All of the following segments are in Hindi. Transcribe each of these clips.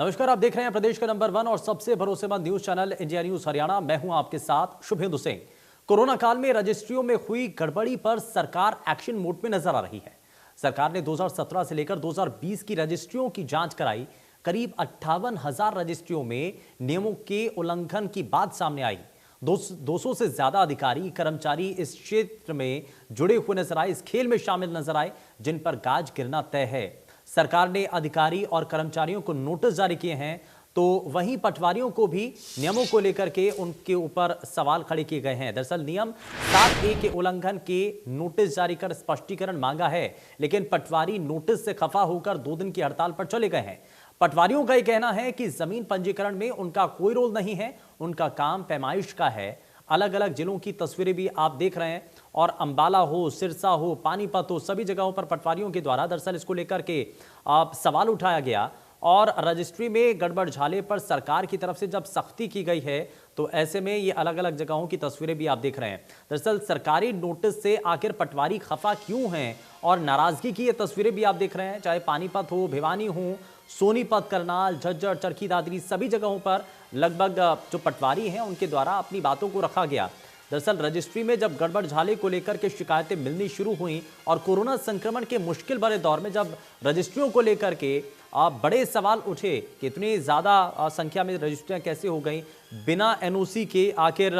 नमस्कार, आप देख रहे हैं प्रदेश का नंबर 1 और सबसे भरोसेमंद news channel India news Haryana. मैं हूं आपके साथ शुभेंदु सिंह। कोरोना काल में रजिस्ट्रियों में हुई गड़बड़ी पर सरकार एक्शन मोड में नजर आ रही है। सरकार ने 2017 से लेकर 2020 की रजिस्ट्रियों की जांच कराई। करीब 58,000 रजिस्ट्रियों में नियमों के उल्लंघन की बात सामने आई। 200 से ज्यादा अधिकारी कर्मचारी इस क्षेत्र में जुड़े हुए नजर आए, इस खेल में शामिल नजर आए, जिन पर गाज गिरना तय है। सरकार ने अधिकारी और कर्मचारियों को नोटिस जारी किए हैं, तो वहीं पटवारियों को भी नियमों को लेकर के उनके ऊपर सवाल खड़े किए गए हैं। दरअसल नियम 7A के उल्लंघन के नोटिस जारी कर स्पष्टीकरण मांगा है, लेकिन पटवारी नोटिस से खफा होकर 2 दिन की हड़ताल पर चले गए हैं। पटवारियों का यह कहना है कि जमीन पंजीकरण में उनका कोई रोल नहीं है, उनका काम पैमाइश का है। अलग अलग जिलों की तस्वीरें भी आप देख रहे हैं, और अंबाला हो, सिरसा हो, पानीपत हो, सभी जगहों पर पटवारियों के द्वारा दरअसल इसको लेकर के सवाल उठाया गया। और रजिस्ट्री में गड़बड़ झाले पर सरकार की तरफ से जब सख्ती की गई है, तो ऐसे में ये अलग अलग जगहों की तस्वीरें भी आप देख रहे हैं। दरअसल सरकारी नोटिस से आखिर पटवारी खफा क्यों हैं और नाराजगी की ये तस्वीरें भी आप देख रहे हैं। चाहे पानीपत हो, भिवानी हो, सोनीपत, करनाल, झज्जर, चरखी दादरी, सभी जगहों पर लगभग जो पटवारी हैं उनके द्वारा अपनी बातों को रखा गया। दरअसल रजिस्ट्री में जब गड़बड़ झाले को लेकर के शिकायतें मिलनी शुरू हुई और कोरोना संक्रमण के मुश्किल भरे दौर में जब रजिस्ट्रियों को लेकर के बड़े सवाल उठे कि इतनी ज़्यादा संख्या में रजिस्ट्रियां कैसे हो गई बिना एनओसी के, आखिर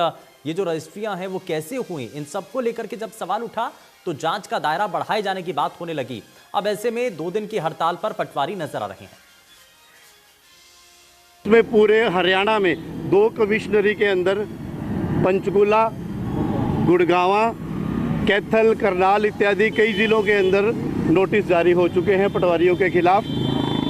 ये जो रजिस्ट्रियां हैं वो कैसे हुई, इन सबको लेकर के जब सवाल उठा तो जांच का दायरा बढ़ाए जाने की बात होने लगी। अब ऐसे में 2 दिन की हड़ताल पर पटवारी नजर आ रहे हैं। इसमें पूरे हरियाणा में 2 कमिश्नरी के अंदर पंचकूला, गुड़गांवा, कैथल, करनाल इत्यादि कई जिलों के अंदर नोटिस जारी हो चुके हैं पटवारियों के खिलाफ।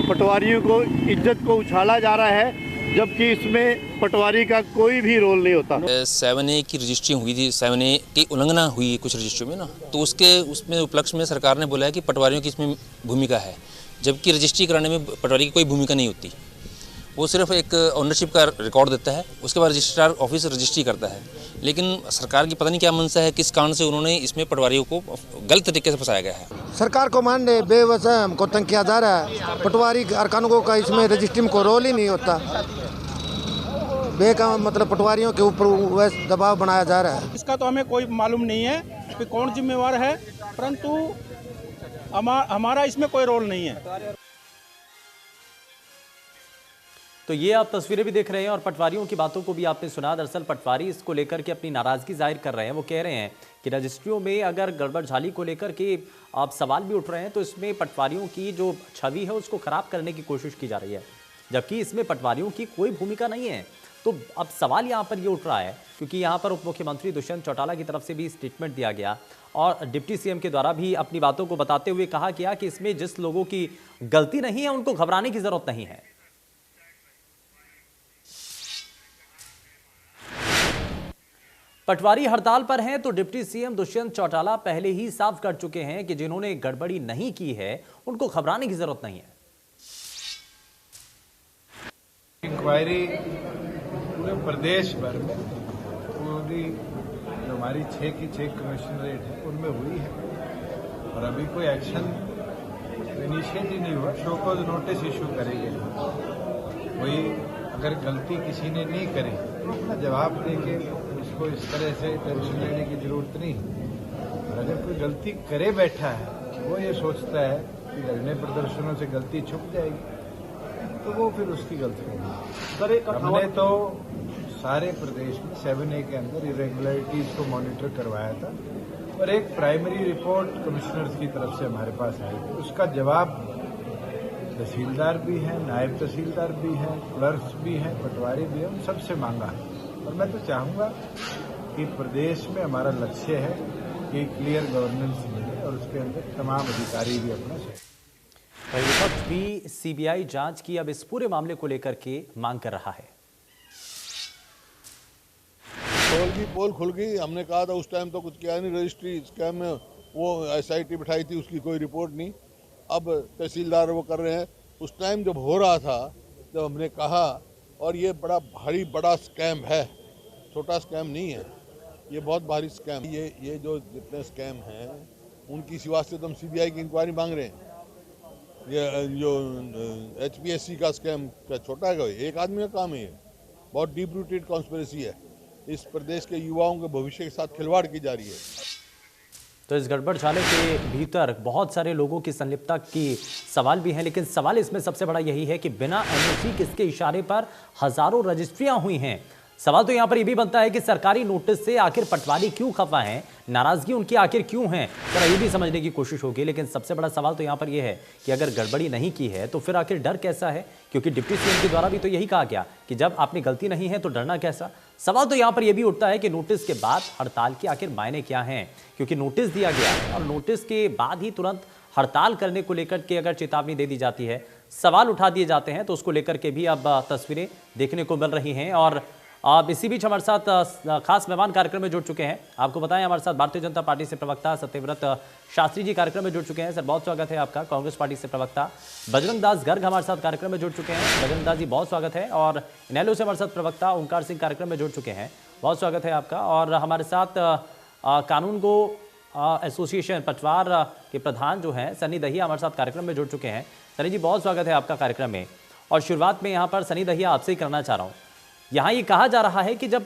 पटवारियों को इज्जत को उछाला जा रहा है, जबकि इसमें पटवारी का कोई भी रोल नहीं होता। 7A की रजिस्ट्री हुई थी, 7A की उल्लंघना हुई कुछ रजिस्ट्री में ना, तो उसमें उपलक्ष्य में सरकार ने बोला है कि पटवारियों की इसमें भूमिका है, जबकि रजिस्ट्री कराने में पटवारी की कोई भूमिका नहीं होती। वो सिर्फ एक ओनरशिप का रिकॉर्ड देता है, उसके बाद रजिस्ट्रार ऑफिस रजिस्ट्री करता है। लेकिन सरकार की पता नहीं क्या मंशा है, किस कारण से उन्होंने इसमें पटवारियों को गलत तरीके से फंसाया गया है। सरकार को मानने बेवजह हमको तंग किया जा रहा है। पटवारी अरकानों का इसमें रजिस्ट्री में कोई रोल ही नहीं होता। मतलब पटवारियों के ऊपर वैसे दबाव बनाया जा रहा है। इसका तो हमें कोई मालूम नहीं है कि कौन जिम्मेवार है, परंतु हमारा इसमें कोई रोल नहीं है। तो ये आप तस्वीरें भी देख रहे हैं और पटवारियों की बातों को भी आपने सुना। दरअसल पटवारी इसको लेकर के अपनी नाराजगी जाहिर कर रहे हैं। वो कह रहे हैं कि रजिस्ट्रियों में अगर गड़बड़ झाली को लेकर के आप सवाल भी उठ रहे हैं, तो इसमें पटवारियों की जो छवि है उसको खराब करने की कोशिश की जा रही है, जबकि इसमें पटवारियों की कोई भूमिका नहीं है। तो अब सवाल यहाँ पर ये उठ रहा है, क्योंकि यहाँ पर उप मुख्यमंत्री दुष्यंत चौटाला की तरफ से भी स्टेटमेंट दिया गया और डिप्टी सीएम के द्वारा भी अपनी बातों को बताते हुए कहा गया कि इसमें जिस लोगों की गलती नहीं है उनको घबराने की जरूरत नहीं है। पटवारी हड़ताल पर हैं तो डिप्टी सीएम दुष्यंत चौटाला पहले ही साफ कर चुके हैं कि जिन्होंने गड़बड़ी नहीं की है उनको घबराने की जरूरत नहीं है। इंक्वायरी पूरे प्रदेश भर में पूरी जो हमारी 6 की 6 कमिश्नरेट है उनमें हुई है, और अभी कोई एक्शन इनिशिएट ही नहीं हुआ। शो कॉज नोटिस इशू करेंगे। कोई अगर गलती किसी ने नहीं करी तो अपना जवाब देके उसको इस तरह से टेंशन लेने की जरूरत नहीं। और अगर कोई गलती करे बैठा है, वो ये सोचता है कि धरने प्रदर्शनों से गलती छुप जाएगी, तो वो फिर उसकी गलती नहीं। हमने तो सारे प्रदेश में 7A के अंदर इरेगुलरिटीज को मॉनिटर करवाया था, और एक प्राइमरी रिपोर्ट कमिश्नर्स की तरफ से हमारे पास आई थी। उसका जवाब तहसीलदार भी हैं, नायब तहसीलदार भी हैं, क्लर्क्स भी हैं, पटवारी भी हैं, उन सबसे मांगा है। और मैं तो चाहूँगा कि प्रदेश में हमारा लक्ष्य है कि क्लियर गवर्नेंस मिले और उसके अंदर तमाम अधिकारी भी अपना विपक्ष भी सीबीआई जांच की अब इस पूरे मामले को लेकर के मांग कर रहा है। पोल खुल गई। हमने कहा था उस टाइम तो कुछ किया नहीं, रजिस्ट्री स्कैम में वो SIT बिठाई थी, उसकी कोई रिपोर्ट नहीं। अब तहसीलदार वो कर रहे हैं। उस टाइम जब हो रहा था, जब हमने कहा, और ये बड़ा भारी बड़ा स्कैम है, छोटा स्कैम नहीं है, ये बहुत भारी स्कैम। ये जो जितने स्कैम हैं उनकी सिवा से तो हम CBI की इंक्वायरी मांग रहे हैं। ये जो HPSC का स्कैम का छोटा है, एक आदमी का काम है ये। बहुत डीप रूटेड कॉन्स्पिरेसी है। इस प्रदेश के युवाओं के भविष्य के साथ खिलवाड़ की जा रही है। तो इस गड़बड़झाले के भीतर बहुत सारे लोगों की संलिप्तता की सवाल भी हैं, लेकिन सवाल इसमें सबसे बड़ा यही है कि बिना एनओसी किसके इशारे पर हजारों रजिस्ट्रियां हुई हैं। सवाल तो यहां पर यह भी बनता है कि सरकारी नोटिस से आखिर पटवारी क्यों खफा हैं, नाराजगी उनकी आखिर क्यों है, जरा ये भी समझने की कोशिश होगी। लेकिन सबसे बड़ा सवाल तो यहां पर यह है कि अगर गड़बड़ी नहीं की है तो फिर आखिर डर कैसा है, क्योंकि डिप्टी सीएम के द्वारा भी तो यही कहा गया कि जब आपने गलती नहीं है तो डरना कैसा। सवाल तो यहां पर यह भी उठता है कि नोटिस के बाद हड़ताल के आखिर मायने क्या हैं, क्योंकि नोटिस दिया गया है और नोटिस के बाद ही तुरंत हड़ताल करने को लेकर के अगर चेतावनी दे दी जाती है, सवाल उठा दिए जाते हैं, तो उसको लेकर के भी अब तस्वीरें देखने को मिल रही हैं। और अब इसी बीच हमारे साथ खास मेहमान कार्यक्रम में जुड़ चुके हैं। आपको बताएं, हमारे साथ भारतीय जनता पार्टी से प्रवक्ता सत्यव्रत शास्त्री जी कार्यक्रम में जुड़ चुके हैं। सर, बहुत स्वागत है आपका। कांग्रेस पार्टी से प्रवक्ता बजरंग दास गर्ग हमारे साथ कार्यक्रम में जुड़ चुके हैं। बजरंग दास जी, बहुत स्वागत है। और इनेलो से हमारे साथ प्रवक्ता ओंकार सिंह कार्यक्रम में जुड़ चुके हैं। बहुत स्वागत है आपका। और हमारे साथ कानून गो एसोसिएशन पटवार के प्रधान जो हैं सनी दहिया हमारे साथ कार्यक्रम में जुड़ चुके हैं। सनी जी, बहुत स्वागत है आपका कार्यक्रम में। और शुरुआत में यहाँ पर सनी दहिया आपसे ही करना चाह रहा हूँ। यहाँ ये कहा जा रहा है कि जब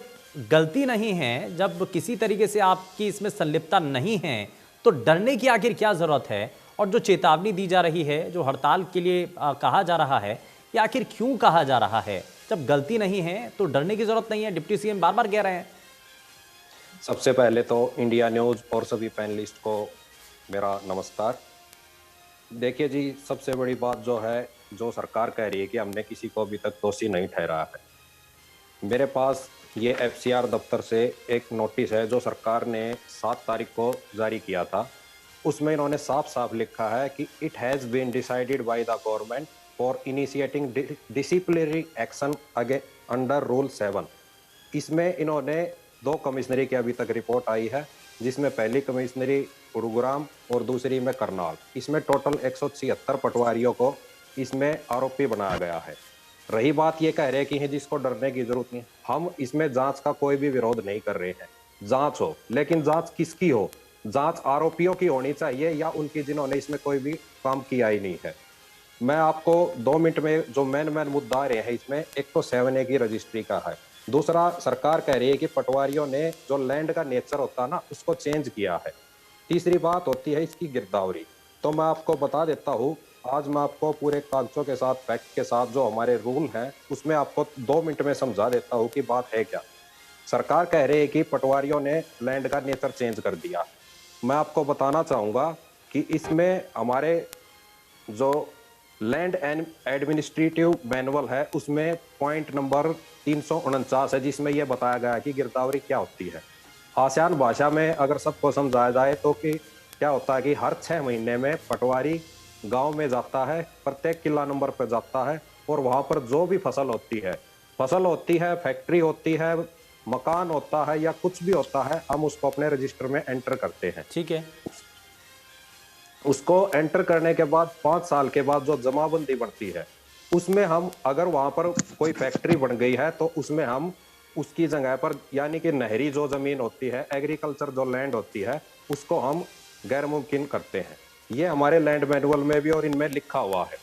गलती नहीं है, जब किसी तरीके से आपकी इसमें संलिप्तता नहीं है, तो डरने की आखिर क्या जरूरत है? और जो चेतावनी दी जा रही है, जो हड़ताल के लिए कहा जा रहा है, ये आखिर क्यों कहा जा रहा है? जब गलती नहीं है तो डरने की जरूरत नहीं है, डिप्टी सीएम बार बार कह रहे हैं। सबसे पहले तो इंडिया न्यूज और सभी पैनलिस्ट को मेरा नमस्कार। देखिए जी, सबसे बड़ी बात जो है, जो सरकार कह रही है कि हमने किसी को अभी तक दोषी नहीं ठहराया है। मेरे पास ये FCR दफ्तर से एक नोटिस है जो सरकार ने 7 तारीख को जारी किया था। उसमें इन्होंने साफ साफ लिखा है कि it has been decided by the government for initiating disciplinary action under rule 7। इसमें इन्होंने 2 कमिश्नरी की अभी तक रिपोर्ट आई है, जिसमें पहली कमिश्नरी गुरुग्राम और दूसरी में करनाल। इसमें टोटल 176 पटवारियों को इसमें आरोपी बनाया गया है। रही बात ये कह रहे हैं कि जिसको डरने की जरूरत नहीं, हम इसमें जांच का कोई भी विरोध नहीं कर रहे हैं। जांच हो, लेकिन जांच किसकी हो? जांच आरोपियों की होनी चाहिए या उनकी जिन्होंने इसमें कोई भी काम किया ही नहीं है। मैं आपको 2 मिनट में जो मेन मुद्दा आ रहे हैं इसमें, एक तो 7A की रजिस्ट्री का है। दूसरा, सरकार कह रही है कि पटवारियों ने जो लैंड का नेचर होता है ना, उसको चेंज किया है। तीसरी बात होती है इसकी गिरदावरी। तो मैं आपको बता देता हूँ, आज मैं आपको पूरे कागजों के साथ, फैक्ट के साथ, जो हमारे रूल हैं उसमें आपको 2 मिनट में समझा देता हूँ कि बात है क्या। सरकार कह रही है कि पटवारियों ने लैंड का नेचर चेंज कर दिया। मैं आपको बताना चाहूँगा कि इसमें हमारे जो लैंड एंड एडमिनिस्ट्रेटिव मैनुअल है उसमें पॉइंट नंबर 349 है, जिसमें यह बताया गया है कि गिरदावरी क्या होती है। आसान भाषा में अगर सबको समझाया जाए तो कि क्या होता है कि हर 6 महीने में पटवारी गांव में जाता है, प्रत्येक किला नंबर पर जाता है, और वहां पर जो भी फसल होती है, फैक्ट्री होती है, मकान होता है या कुछ भी होता है, हम उसको अपने रजिस्टर में एंटर करते हैं। ठीक है। उसको एंटर करने के बाद 5 साल के बाद जो जमाबंदी बढ़ती है, उसमें हम अगर वहां पर कोई फैक्ट्री बन गई है तो उसमें हम उसकी जगह पर, यानी कि नहरी जो जमीन होती है, एग्रीकल्चर जो लैंड होती है, उसको हम गैर मुमकिन करते हैं। ये हमारे लैंड मैनुअल में भी और इनमें लिखा हुआ है।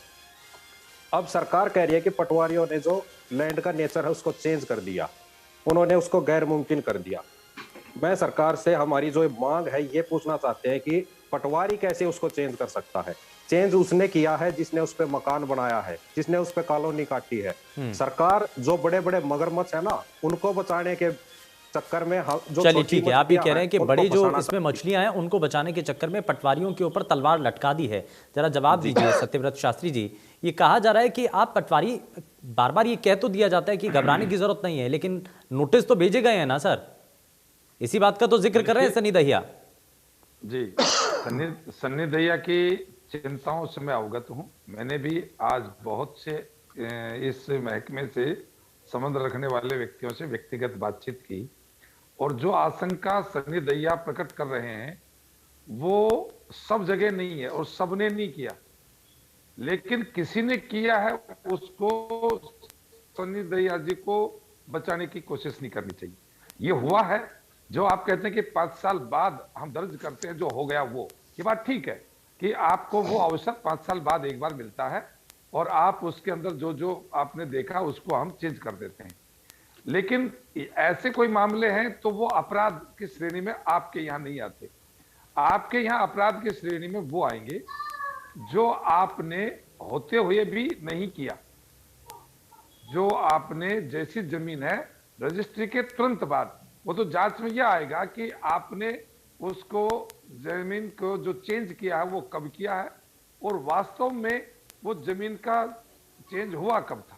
अब सरकार कह रही है कि पटवारियों ने जो लैंड का नेचर है उसको चेंज कर दिया, उन्होंने उसको गैर मुमकिन कर दिया। मैं सरकार से हमारी जो मांग है ये पूछना चाहते हैं कि पटवारी कैसे उसको चेंज कर सकता है? चेंज उसने किया है जिसने उस पर मकान बनाया है, जिसने उस पर कॉलोनी काटी है। सरकार जो बड़े बड़े मगरमच्छ है ना, उनको बचाने के चक्कर में जो, चलिए ठीक है, आप ये कह रहे हैं कि बड़ी जो इसमें मछलियां हैं उनको बचाने के चक्कर में पटवारियों के ऊपर तलवार लटका दी है। जरा जवाब दीजिए सत्यव्रत शास्त्री जी। ये कहा जा रहा है कि आप पटवारी, बार बार ये कह तो दिया जाता है कि घबराने की जरूरत नहीं है, लेकिन नोटिस तो भेजे गए हैं ना सर, इसी बात का तो जिक्र कर रहे हैं सनी दहिया जी। सन्नी दहिया की चिंताओं से मैं अवगत हूं। मैंने भी आज बहुत से इस महकमे से संबंध रखने वाले व्यक्तियों से व्यक्तिगत बातचीत की, और जो आशंका सन्नी दहिया प्रकट कर रहे हैं वो सब जगह नहीं है और सबने नहीं किया, लेकिन किसी ने किया है, उसको सन्नी दहिया जी को बचाने की कोशिश नहीं करनी चाहिए। ये हुआ है, जो आप कहते हैं कि 5 साल बाद हम दर्ज करते हैं जो हो गया, वो ये बात ठीक है, कि आपको वो अवसर 5 साल बाद एक बार मिलता है और आप उसके अंदर जो जो आपने देखा उसको हम चेंज कर देते हैं। लेकिन ऐसे कोई मामले हैं तो वो अपराध की श्रेणी में आपके यहाँ नहीं आते। आपके यहाँ अपराध की श्रेणी में वो आएंगे जो आपने होते हुए भी नहीं किया। जो आपने जैसी जमीन है रजिस्ट्री के तुरंत बाद, वो तो जांच में यह आएगा कि आपने उसको जमीन को जो चेंज किया है वो कब किया है और वास्तव में वो जमीन का चेंज हुआ कब था।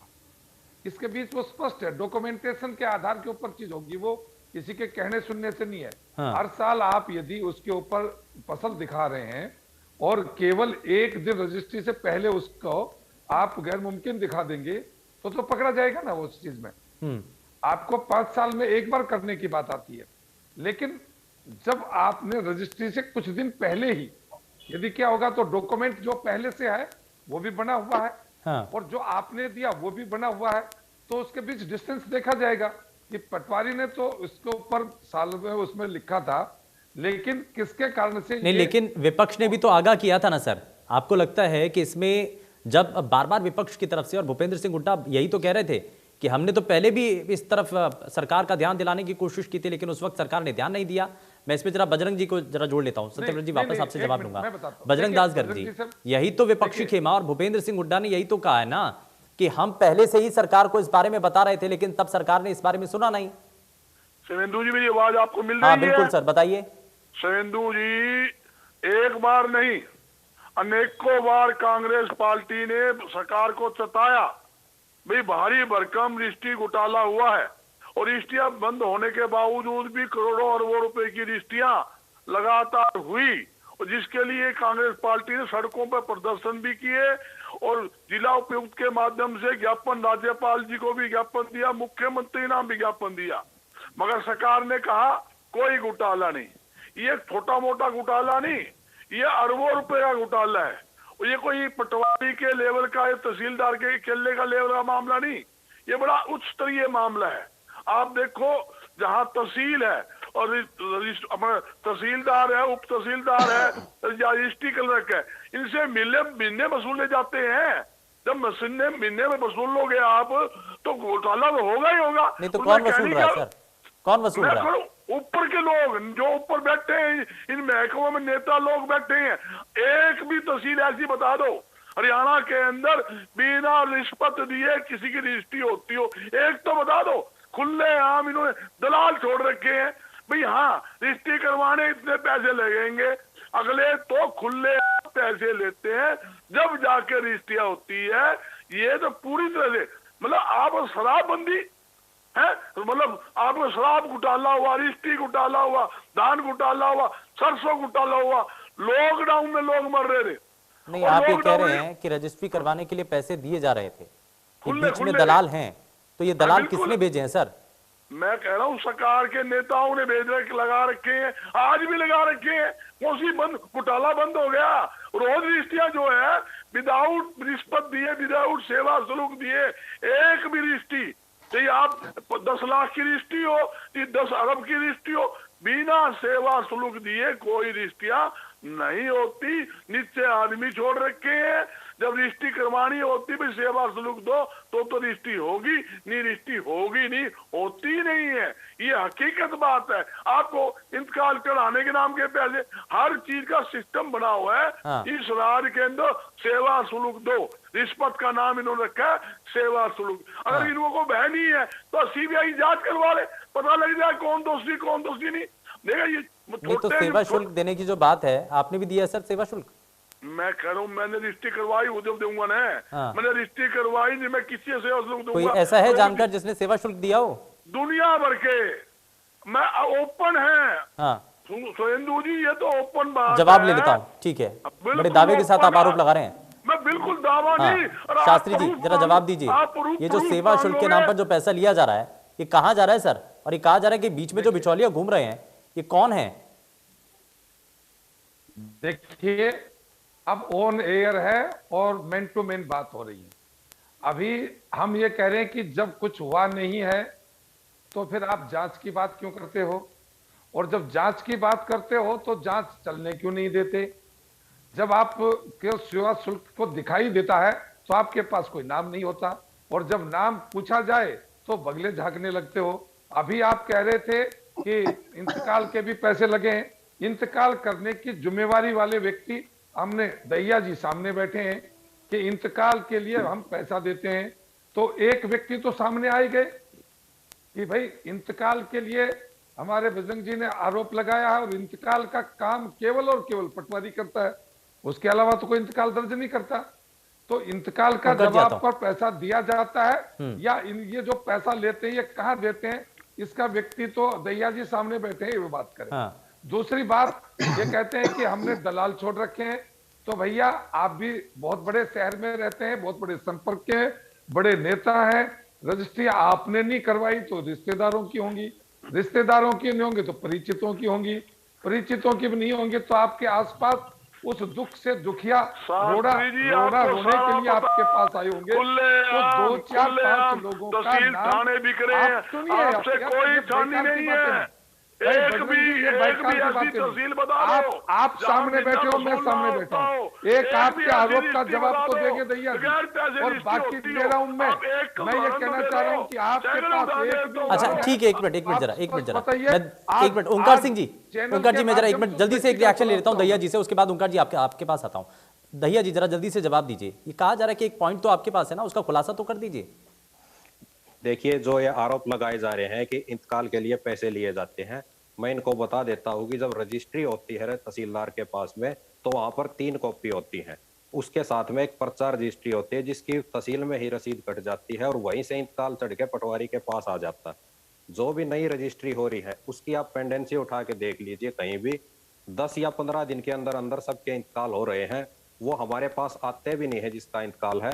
इसके बीच वो स्पष्ट है, डॉक्यूमेंटेशन के आधार के ऊपर चीज होगी, वो किसी के कहने सुनने से नहीं है। हाँ। हर साल आप यदि उसके ऊपर फसल दिखा रहे हैं और केवल एक दिन रजिस्ट्री से पहले उसको आप गैर मुमकिन दिखा देंगे तो पकड़ा जाएगा ना वो उस चीज में। आपको 5 साल में एक बार करने की बात आती है, लेकिन जब आपने रजिस्ट्री से कुछ दिन पहले ही यदि क्या होगा तो डॉक्यूमेंट जो पहले से है वो भी बना हुआ है। हाँ। और जो आपने दिया वो भी बना हुआ है, तो उसके बीच डिस्टेंस देखा जाएगा कि पटवारी ने तो इसके ऊपर साल में उसमें लिखा था, लेकिन किसके कारण से नहीं, लेकिन विपक्ष ने भी तो आगाह किया था ना सर। आपको लगता है कि इसमें जब बार बार विपक्ष की तरफ से, और भूपेंद्र सिंह हुड्डा यही तो कह रहे थे कि हमने तो पहले भी इस तरफ सरकार का ध्यान दिलाने की कोशिश की थी, लेकिन उस वक्त सरकार ने ध्यान नहीं दिया। मैं इसमें जरा बजरंग जी को जरा जोड़ लेता हूं। सत्यव्रत जी वापस आपसे जवाब लूंगा। बजरंग दास गर्ग जी, यही तो विपक्षी खेमा, और भूपेंद्र सिंह हुड्डा ने यही तो कहा है ना कि हम पहले से ही सरकार को इस बारे में बता रहे थे, लेकिन तब सरकार ने इस बारे में सुना नहीं। शिवेंदु जी, मेरी आवाज आपको मिल रही है? हाँ बिल्कुल सर, बताइए। शिवेंदु जी, एक बार नहीं अनेकों बार कांग्रेस पार्टी ने सरकार को सताया, भाई भारी भरकम रजिस्ट्री घोटाला हुआ है और रजिस्ट्रियां बंद होने के बावजूद भी करोड़ों अरबों रुपए की रजिस्ट्रियां लगातार हुई, और जिसके लिए कांग्रेस पार्टी ने सड़कों पर प्रदर्शन भी किए और जिला उपायुक्त के माध्यम से ज्ञापन राज्यपाल जी को भी ज्ञापन दिया, मुख्यमंत्री नाम भी ज्ञापन दिया, मगर सरकार ने कहा कोई घोटाला नहीं। ये छोटा मोटा घोटाला नहीं, ये अरबों रुपए का घोटाला है, और ये कोई पटवारी के लेवल का, ये तहसीलदार के केले का लेवल का मामला नहीं, ये बड़ा उच्च स्तरीय मामला है। आप देखो, जहां तहसील है और तहसीलदार है, उप तहसीलदार है, रजिस्ट्री क्लर्क है, इनसे महीने वसूले जाते हैं। जब महीने में वसूल लोगे आप तो घोटाला तो होगा ही होगा। नहीं तो कौन वसूल रहा है सर? कौन वसूल रहा है? ऊपर के लोग जो ऊपर बैठे हैं, इन महकमों में नेता लोग बैठे हैं। एक भी तहसील ऐसी बता दो हरियाणा के अंदर बिना रिश्वत दिए किसी की रजिस्ट्री होती हो, एक तो बता दो। खुले आम इन्होंने दलाल छोड़ रखे हैं, भाई हाँ रजिस्ट्री करवाने इतने पैसे लगेंगे, अगले तो खुले पैसे लेते हैं, जब जाके रजिस्ट्रियां होती है। ये तो पूरी तरह से मतलब आप शराबबंदी है, मतलब आपको शराब घोटाला हुआ, रजिस्ट्री घोटाला हुआ, धान घोटाला हुआ, सरसों घोटाला हुआ, लॉकडाउन में लोग मर रहे थे। नहीं, आप ये कह रहे हैं कि रजिस्ट्री करवाने के लिए पैसे दिए जा रहे थे, बीच में दलाल हैं, तो ये दलाल किसने भेजे हैं सर? मैं कह रहा हूँ सरकार के नेताओं ने भेज रखे, लगा रखे हैं, आज भी लगा रखे हैं। उसी बंद घोटाला बंद हो गया। रोज रजिस्ट्रियां जो है विदाउट रिश्वत दिए, विदाउट सेवा शुल्क दिए, एक भी रजिस्ट्री, चाहे आप 10 लाख की रजिस्ट्री हो, 10 अरब की रजिस्ट्री हो, बिना सेवा शुल्क दिए कोई रजिस्ट्रियां नहीं होती। नीचे आदमी छोड़ रखे हैं, जब रजिस्ट्री करवानी होती भी सेवा शुल्क दो तो रजिस्ट्री होगी, नहीं रजिस्ट्री होगी नहीं, होती नहीं है। ये हकीकत बात है। आपको इंतकाल कराने के नाम के पैसे, हर चीज का सिस्टम बना हुआ है। हाँ। इस राज्य के अंदर सेवा शुल्क दो, रिश्वत का नाम इन्होंने रखा है सेवा शुल्क। अगर इनको को बह नहीं है तो सीबीआई जांच करवा ले, पता लग जाए कौन दोषी कौन दोषी नहीं। देखा ये नहीं तो सेवा शुल्क देने की जो बात है, आपने भी दिया सर सेवा शुल्क? मैं कह रहा हूँ मैंने रजिस्ट्री करवाई, वो जब दूंगा ना। हाँ। मैंने रजिस्ट्री करवाई नहीं, मैं किसी से सेवा शुल्क दूंगा? कोई ऐसा है जानकर जिसने सेवा शुल्क दिया हो? दुनिया भर के, मैं ओपन है। हाँ सुरेंदु जी, ये तो ओपन बात जवाब ले लेता हूँ, ठीक है। बड़े दावे के साथ आप आरोप लगा रहे हैं। मैं बिल्कुल दावा नहीं। शास्त्री जी जरा जवाब दीजिए, ये जो सेवा शुल्क के नाम पर जो पैसा लिया जा रहा है, ये कहाँ जा रहा है सर? और ये कहा जा रहा है कि बीच में जो बिचौलिया घूम रहे हैं, ये कौन है? देखिए, अब ऑन एयर है और मैन टू मैन बात हो रही है। अभी हम ये कह रहे हैं कि जब कुछ हुआ नहीं है तो फिर आप जांच की बात क्यों करते हो, और जब जांच की बात करते हो तो जांच चलने क्यों नहीं देते? जब आप के सेवा शुल्क को दिखाई देता है तो आपके पास कोई नाम नहीं होता, और जब नाम पूछा जाए तो बगले झांकने लगते हो। अभी आप कह रहे थे कि इंतकाल के भी पैसे लगे हैं। इंतकाल करने की जिम्मेवारी वाले व्यक्ति हमने दहिया जी सामने बैठे हैं कि इंतकाल के लिए हम पैसा देते हैं, तो एक व्यक्ति तो सामने आए गए कि भाई इंतकाल के लिए हमारे बजरंग जी ने आरोप लगाया है और इंतकाल का काम केवल और केवल पटवारी करता है, उसके अलावा तो कोई इंतकाल दर्ज नहीं करता। तो इंतकाल का जब आपको पैसा दिया जाता है या ये जो पैसा लेते हैं ये कहाँ देते हैं, इसका व्यक्ति तो दहिया जी सामने बैठे हैं, ये बात करें। दूसरी बात ये कहते हैं कि हमने दलाल छोड़ रखे हैं, तो भैया आप भी बहुत बड़े शहर में रहते हैं, बहुत बड़े संपर्क के बड़े नेता हैं, रजिस्ट्री आपने नहीं करवाई तो रिश्तेदारों की होंगी, रिश्तेदारों की नहीं होंगी तो परिचितों की होंगी, परिचितों की भी नहीं होंगी तो आपके आसपास उस दुख से दुखिया रोना रोने के लिए आपके पास आए होंगे। तो 2-4-5 लोगों का नाम आप सुनिए, आपसे कोई ठानी नहीं है, एक भी ऐसी तहसील बता दो। आप सामने बैठे हो, मैं सामने बैठा हूँ, एक आपके आरोप का जवाब तो देंगे दैया जी, और बाकी दे रहा हूँ मैं ये कहना चाह रहा हूँ कि आपके पास एक भी। अच्छा ठीक है, एक मिनट जरा एक मिनट ओंकार सिंह जी, मैं जरा एक मिनट जल्दी से एक रिएक्शन ले लेता हूँ दहिया जी से, उसके बाद ओंकार जी आपके पास आता हूँ। दहिया जी जरा जल्दी से जवाब दीजिए, ये कहा जा रहा है कि एक पॉइंट तो आपके पास है ना, उसका खुलासा तो कर दीजिए। देखिए, जो ये आरोप लगाए जा रहे हैं कि इंतकाल के लिए पैसे लिए जाते हैं, मैं इनको बता देता हूँ कि जब रजिस्ट्री होती है तहसीलदार के पास में तो वहां पर 3 कॉपी होती है, उसके साथ में एक पर्चा रजिस्ट्री होती है जिसकी तहसील में ही रसीद कट जाती है और वहीं से इंतकाल चढ़ के पटवारी के पास आ जाता है। जो भी नई रजिस्ट्री हो रही है उसकी आप पेंडेंसी उठा के देख लीजिए, कहीं भी 10 या 15 दिन के अंदर अंदर सबके इंतकाल हो रहे हैं। वो हमारे पास आते भी नहीं है जिसका इंतकाल है,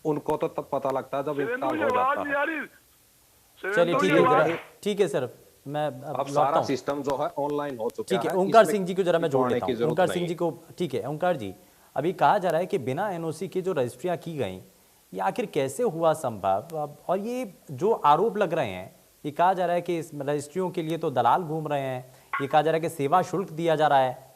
उनको तो तब पता लगता है जब इंतकाल हो जाता है। चलिए ठीक है सर, मैं अब सारा सिस्टम जो है ऑनलाइन हो चुका है। ठीक है, ओंकार सिंह जी को जरा मैं जोड़ लेता हूं। ओंकार सिंह जी को, ठीक है ओंकार जी, अभी कहा जा रहा है कि बिना एनओसी के जो रजिस्ट्रियां की गई, ये आखिर कैसे हुआ संभव, और ये जो आरोप लग रहे हैं, ये कहा जा रहा है कि इस रजिस्ट्रियों के लिए तो दलाल घूम रहे हैं, ये कहा जा रहा है कि सेवा शुल्क दिया जा रहा है।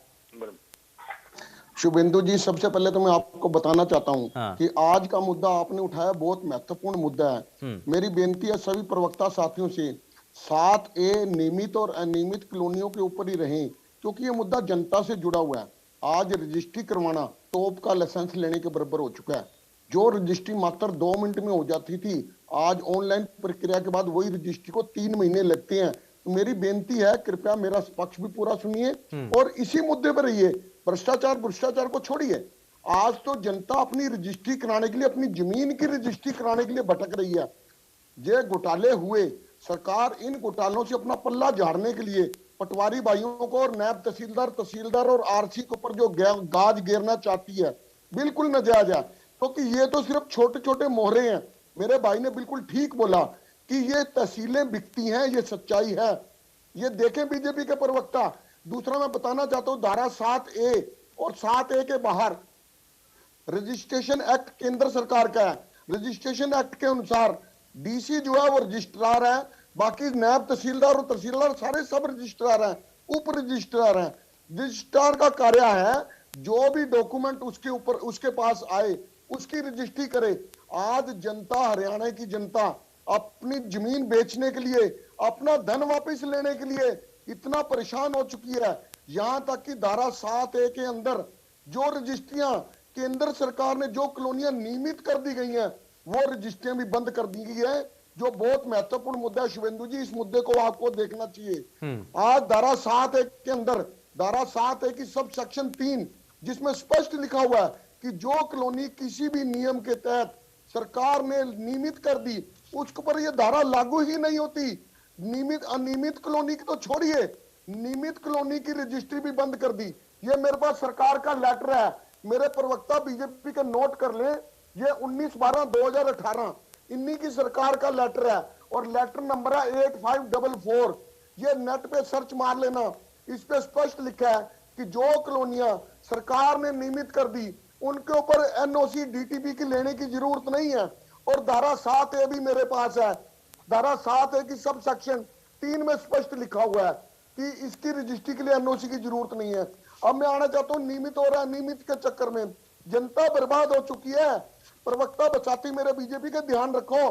शुभेंदु जी, सबसे पहले तो मैं आपको बताना चाहता हूं कि आज का मुद्दा आपने उठाया बहुत महत्वपूर्ण मुद्दा है। मेरी बेनती है सभी प्रवक्ता साथियों से, 7A नियमित और अनियमित कॉलोनियों के ऊपर ही रहें, क्योंकि ये मुद्दा जनता से जुड़ा हुआ है। आज रजिस्ट्री करवाना टॉप का लाइसेंस लेने के बराबर हो चुका है। जो रजिस्ट्री मात्र 2 मिनट में हो जाती थी, आज ऑनलाइन प्रक्रिया के बाद वही रजिस्ट्री को 3 महीने लगते हैं। तो मेरी बेनती है, कृपया मेरा पक्ष भी पूरा सुनिए और इसी मुद्दे पर रहिए। भ्रष्टाचार को छोड़िए। आज तो जनता अपनी रजिस्ट्री कराने के लिए, अपनी जमीन की रजिस्ट्री कराने के लिए भटक रही है। ये घोटाले हुए, सरकार इन घोटालों से अपना पल्ला झाड़ने के लिए पटवारी भाइयों को और नायब तहसीलदार और आरसी के ऊपर जो गाज घेरना चाहती है, बिल्कुल नाजायज है। क्योंकि ये तो सिर्फ छोटे छोटे मोहरे हैं। मेरे भाई ने बिल्कुल ठीक बोला कि ये तहसीलें बिकती हैं, ये सच्चाई है। ये देखें बीजेपी के प्रवक्ता। दूसरा मैं बताना चाहता हूं, धारा 7A और 7A के बाहर रजिस्ट्रेशन एक्ट केंद्र सरकार का है। रजिस्ट्रेशन एक्ट के अनुसार डीसी जो है वो रजिस्ट्रार है, बाकी नायब तहसीलदार और तहसीलदार सारे सब रजिस्ट्रार हैं, उप रजिस्ट्रार हैं। रजिस्ट्रार का कार्य है जो भी डॉक्यूमेंट उसके ऊपर उसके पास आए उसकी रजिस्ट्री करे। आज जनता, हरियाणा की जनता अपनी जमीन बेचने के लिए, अपना धन वापस लेने के लिए इतना परेशान हो चुकी है, यहां तक कि धारा 7A के अंदर जो रजिस्ट्रियां केंद्र सरकार ने, जो कॉलोनियां नियमित कर दी गई हैं, वो रजिस्ट्रियां भी बंद कर दी गई है, जो बहुत महत्वपूर्ण मुद्दा है। शुभेंदु जी, इस मुद्दे को आपको देखना चाहिए। आज धारा 7A के अंदर, धारा 7A की सब सेक्शन 3, जिसमें स्पष्ट लिखा हुआ है कि जो कॉलोनी किसी भी नियम के तहत सरकार ने नियमित कर दी, उसके ऊपर ये धारा लागू ही नहीं होती। नियमित अनियमित कॉलोनी की तो छोड़िए, नियमित कॉलोनी की रजिस्ट्री भी बंद कर दी। ये मेरे पास सरकार का लेटर है, मेरे प्रवक्ता बीजेपी का नोट कर ले, ये 19/12/2018 इन्हीं की सरकार का लेटर है और लेटर नंबर है 8544। ये नेट पे सर्च मार लेना, इस पे स्पष्ट लिखा है कि जो कॉलोनियां सरकार ने नियमित कर दी उनके ऊपर एनओसी डीटीपी की लेने की जरूरत नहीं है। और धारा 7A भी मेरे पास है। धारा 7A की सब सेक्शन 3 में स्पष्ट लिखा हुआ है कि इसकी रजिस्ट्री के लिए एनओसी की जरूरत नहीं है। अब मैं आना चाहता हूँ नियमित और अनियमित के चक्कर में जनता बर्बाद हो चुकी है। प्रवक्ता बचाती मेरे बीजेपी का ध्यान रखो।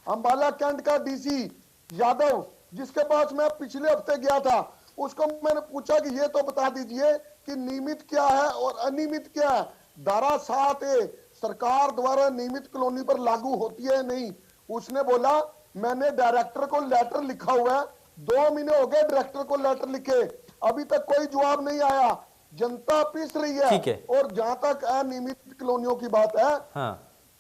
अंबाला कैंट का डीसी यादव जिसके पास मैं पिछले हफ्ते गया था, उसको मैंने पूछा कि ये तो बता दीजिए कि नियमित क्या है और अनियमित क्या है। धारा 7A सरकार द्वारा नियमित कॉलोनी पर लागू होती है नहीं। उसने बोला मैंने डायरेक्टर को लेटर लिखा हुआ है, 2 महीने हो गए डायरेक्टर को लेटर लिखे, अभी तक कोई जवाब नहीं आया। जनता पिस रही है। और जहां तक अनियमित कॉलोनियों की बात है,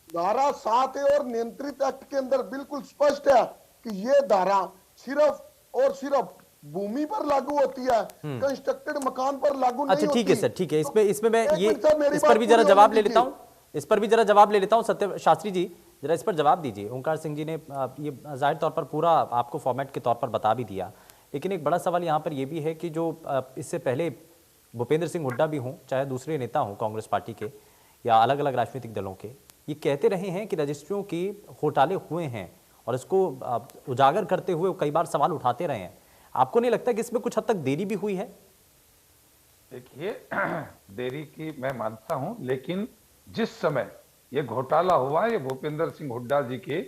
धारा 7A और नियंत्रित एक्ट के अंदर बिल्कुल स्पष्ट है कि ये धारा सिर्फ और सिर्फ भूमि पर लागू होती है, कंस्ट्रक्टेड मकान पर लागू नहीं होती। अच्छा ठीक है सर, ठीक है। इसमें मैं ये इस पर भी जरा जवाब ले लेता हूँ, इस पर भी जरा जवाब ले लेता हूँ। सत्य शास्त्री जी जरा इस पर जवाब दीजिए। ओंकार सिंह जी ने ये जाहिर तौर पर पूरा आपको फॉर्मेट के तौर पर बता भी दिया, लेकिन एक बड़ा सवाल यहाँ पर यह भी है कि जो इससे पहले भूपेंद्र सिंह हुड्डा भी हों, चाहे दूसरे नेता हों कांग्रेस पार्टी के या अलग अलग राजनीतिक दलों के, ये कहते रहे हैं कि रजिस्ट्रियों की घोटाले हुए हैं और इसको उजागर करते हुए कई बार सवाल उठाते रहे हैं। आपको नहीं लगता कि इसमें कुछ हद तक देरी भी हुई है? देखिए, देरी की मैं मानता हूं, लेकिन जिस समय ये घोटाला हुआ ये भूपेंद्र सिंह हुड्डा जी के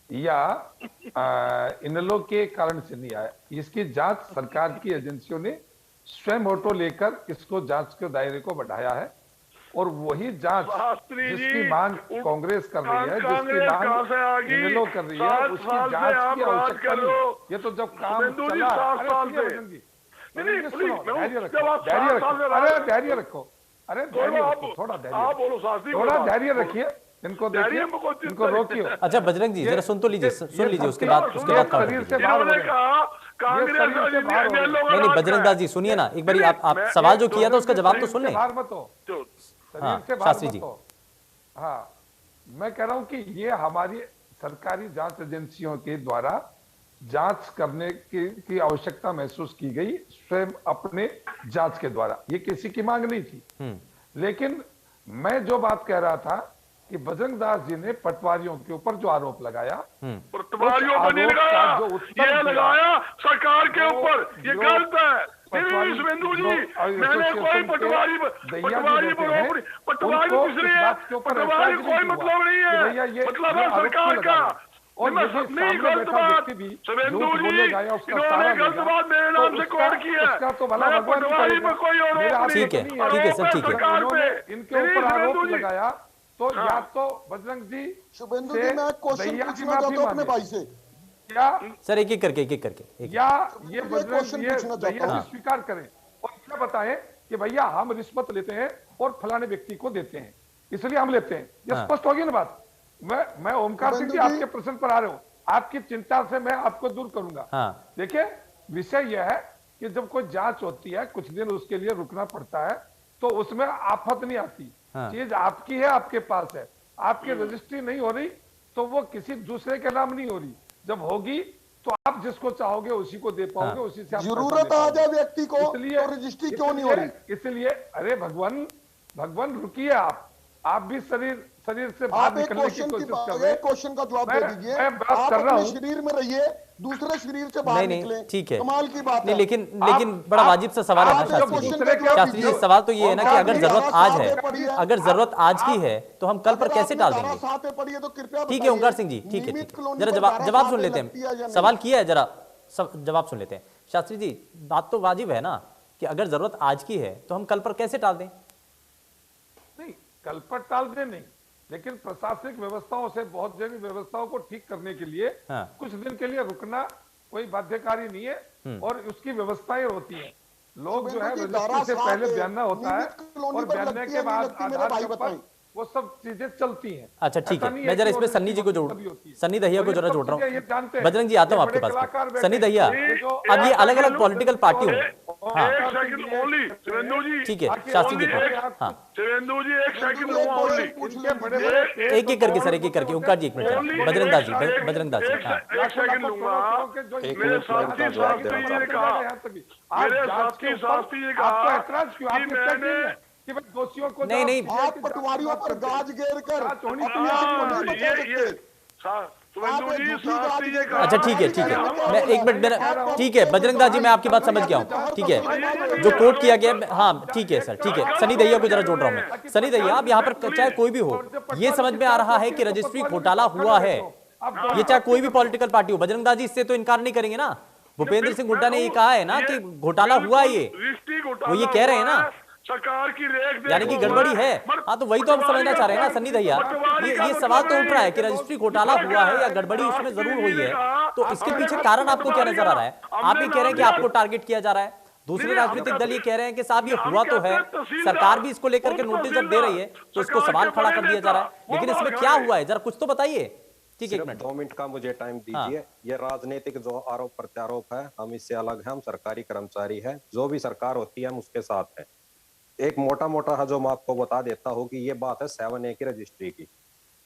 या इन लोग के कारण से नहीं आया। इसकी जांच सरकार की एजेंसियों ने स्वयं ऑटो लेकर इसको जांच के दायरे को बढ़ाया है और वही जांच जिसकी मांग कांग्रेस कर रही है, जिसकी मांग इन लोग कर रही है, उसकी जांच की आवश्यकता नहीं। ये तो जब काम चला, धैर्य रखो, अरे थोड़ा धैर्य रखिए, इनको देखिए, इनको रोकिए। अच्छा बजरंग जी जरा सुन तो लीजिए, सुन लीजिए, उसके बाद शरीर से बाहर नहीं बजरंग दास जी सुनिए ना एक बार, आप सवाल जो किया था उसका जवाब तो सुन लें। शास्त्री जी, हाँ मैं कह रहा हूं कि ये हमारी सरकारी जांच एजेंसियों के द्वारा जांच करने की आवश्यकता महसूस की गई स्वयं अपने जांच के द्वारा। ये किसी की मांग नहीं थी। लेकिन मैं जो बात कह रहा था कि बजरंग दास जी ने पटवारियों के ऊपर जो आरोप लगाया, पटवारियों पर नहीं लगाया, ये लगाया सरकार के ऊपर, ये गलत है। शुभेंदु जी, मैंने कोई पटवारी पटवारी दूसरी है, पटवारी कोई मतलब नहीं है, मतलब है सरकार का। और नहीं गलत बात शुभेंदु जी, इन्होंने गलत बात मेरे नाम से कोड की है, मैं पटवारी पर कोई आरोप ठीक है सर, ठीक है। इनके ऊपर आरोप लगाया तो या तो बजरंग जी, शुभेंदु जी मैं क्वेश्चन पूछना चाहता हूं अपने भाई से, क्या सर एक एक करके या ये बजरंग ये स्वीकार करें और क्या बताएं कि भैया हम रिश्वत लेते हैं और फलाने व्यक्ति को देते हैं, इसलिए हम लेते हैं। ये स्पष्ट होगी ना बात। मैं ओमकार सिंह जी आपके प्रश्न पर आ रहा हूं, आपकी चिंता से मैं आपको दूर करूंगा। देखिए विषय यह है कि जब कोई जांच होती है कुछ दिन उसके लिए रुकना पड़ता है, तो उसमें आफत नहीं आती। चीज आपकी है, आपके पास है, आपकी रजिस्ट्री नहीं हो रही तो वो किसी दूसरे के नाम नहीं हो रही। जब होगी तो आप जिसको चाहोगे उसी को दे पाओगे, उसी से जरूरत आ जाए व्यक्ति को, तो रजिस्ट्री क्यों नहीं हो रही? इसलिए अरे भगवान रुकिए, आप भी शरीर से बाहर निकलने की कोशिश कर रहे हैं। क्वेश्चन का जवाब दे दीजिए। आप अपने शरीर में रहिए, दूसरे शरीर से बाहर निकलें। ठीक है, कमाल की बात है। लेकिन बड़ा वाजिब सा सवाल है ना शास्त्री जी। सवाल तो ये है ना कि अगर जरूरत आज है, अगर जरूरत आज की है तो हम कल पर कैसे टाल देंगे? ठीक है ओंकार सिंह जी, ठीक है, जरा जवाब सुन लेते हैं। सवाल किया है, जरा जवाब सुन लेते हैं। शास्त्री जी बात तो वाजिब है ना कि अगर जरूरत आज की है तो हम कल पर कैसे टाल दें? नहीं, कल पर टाल दें नहीं, लेकिन प्रशासनिक व्यवस्थाओं से बहुत जरूरी व्यवस्थाओं को ठीक करने के लिए कुछ दिन के लिए रुकना कोई बाध्यकारी नहीं है और उसकी व्यवस्थाएं होती हैं। लोग जो है रजिस्ट्री से पहले बयाना होता है और बयाने के बाद आधार के ऊपर वो सब चीजें चलती हैं। अच्छा ठीक है, मैं जरा इसमें सन्नी जी को सन्नी दहिया को जरा जोड़ रहा हूँ। बजरंग जी आता हूँ आपके पास। सन्नी दहिया, अब ये अलग अलग पॉलिटिकल पार्टी हो, ठीक है शास्त्री जी, हाँ एक एक करके सर, एक एक करके। ओंकार जी एक मिनट, बजरंग दास जी हाँ एक सेकंड लूंगा। मेरे साथी शास्त्री जी ने कहा, मेरे साथी शास्त्री जी कहा कि दोषियों को नहीं आप पटवारियों पर गाज घेर कर अच्छा ठीक है, मैं एक मिनट मेरा, ठीक है बजरंग दास जी, मैं आपकी बात समझ गया हूँ, ठीक है जो कोट किया गया, हाँ ठीक है सर, ठीक है। सनी दहिया को जरा जोड़ रहा हूँ मैं। सनी दहिया, अब यहाँ पर चाहे कोई भी हो, ये समझ में आ रहा है कि रजिस्ट्री घोटाला हुआ है, ये चाहे कोई भी पॉलिटिकल पार्टी हो। बजरंग दास जी इससे तो इनकार नहीं करेंगे ना, भूपेंद्र सिंह हुड्डा ने ये कहा है ना कि घोटाला हुआ, ये वो ये कह रहे हैं ना, सरकार की रेख यानी कि गड़बड़ी है। हाँ तो वही तो हम समझना चाह रहे हैं ना सन्नी दहिया, ये सवाल तो उठ रहा है कि रजिस्ट्री घोटाला हुआ है या गड़बड़ी उसमें जरूर हुई है, तो इसके पीछे कारण आपको क्या नजर आ रहा है? आप ये कह रहे हैं कि आपको टारगेट किया जा रहा है, दूसरे राजनीतिक दल ये कह रहे हैं कि साहब ये हुआ तो है, सरकार भी इसको लेकर के नोटिस जब दे रही है तो इसको सवाल खड़ा कर दिया जा रहा है, लेकिन इसमें क्या हुआ है जरा कुछ तो बताइए। ठीक है, 2 मिनट का मुझे टाइम दीजिए। ये राजनीतिक जो आरोप प्रत्यारोप है, हम इससे अलग हैं, हम सरकारी कर्मचारी हैं, जो भी सरकार होती है हम उसके साथ हैं। एक मोटा मोटा जो मैं आपको बता देता हूँ कि ये बात है 7A की रजिस्ट्री की।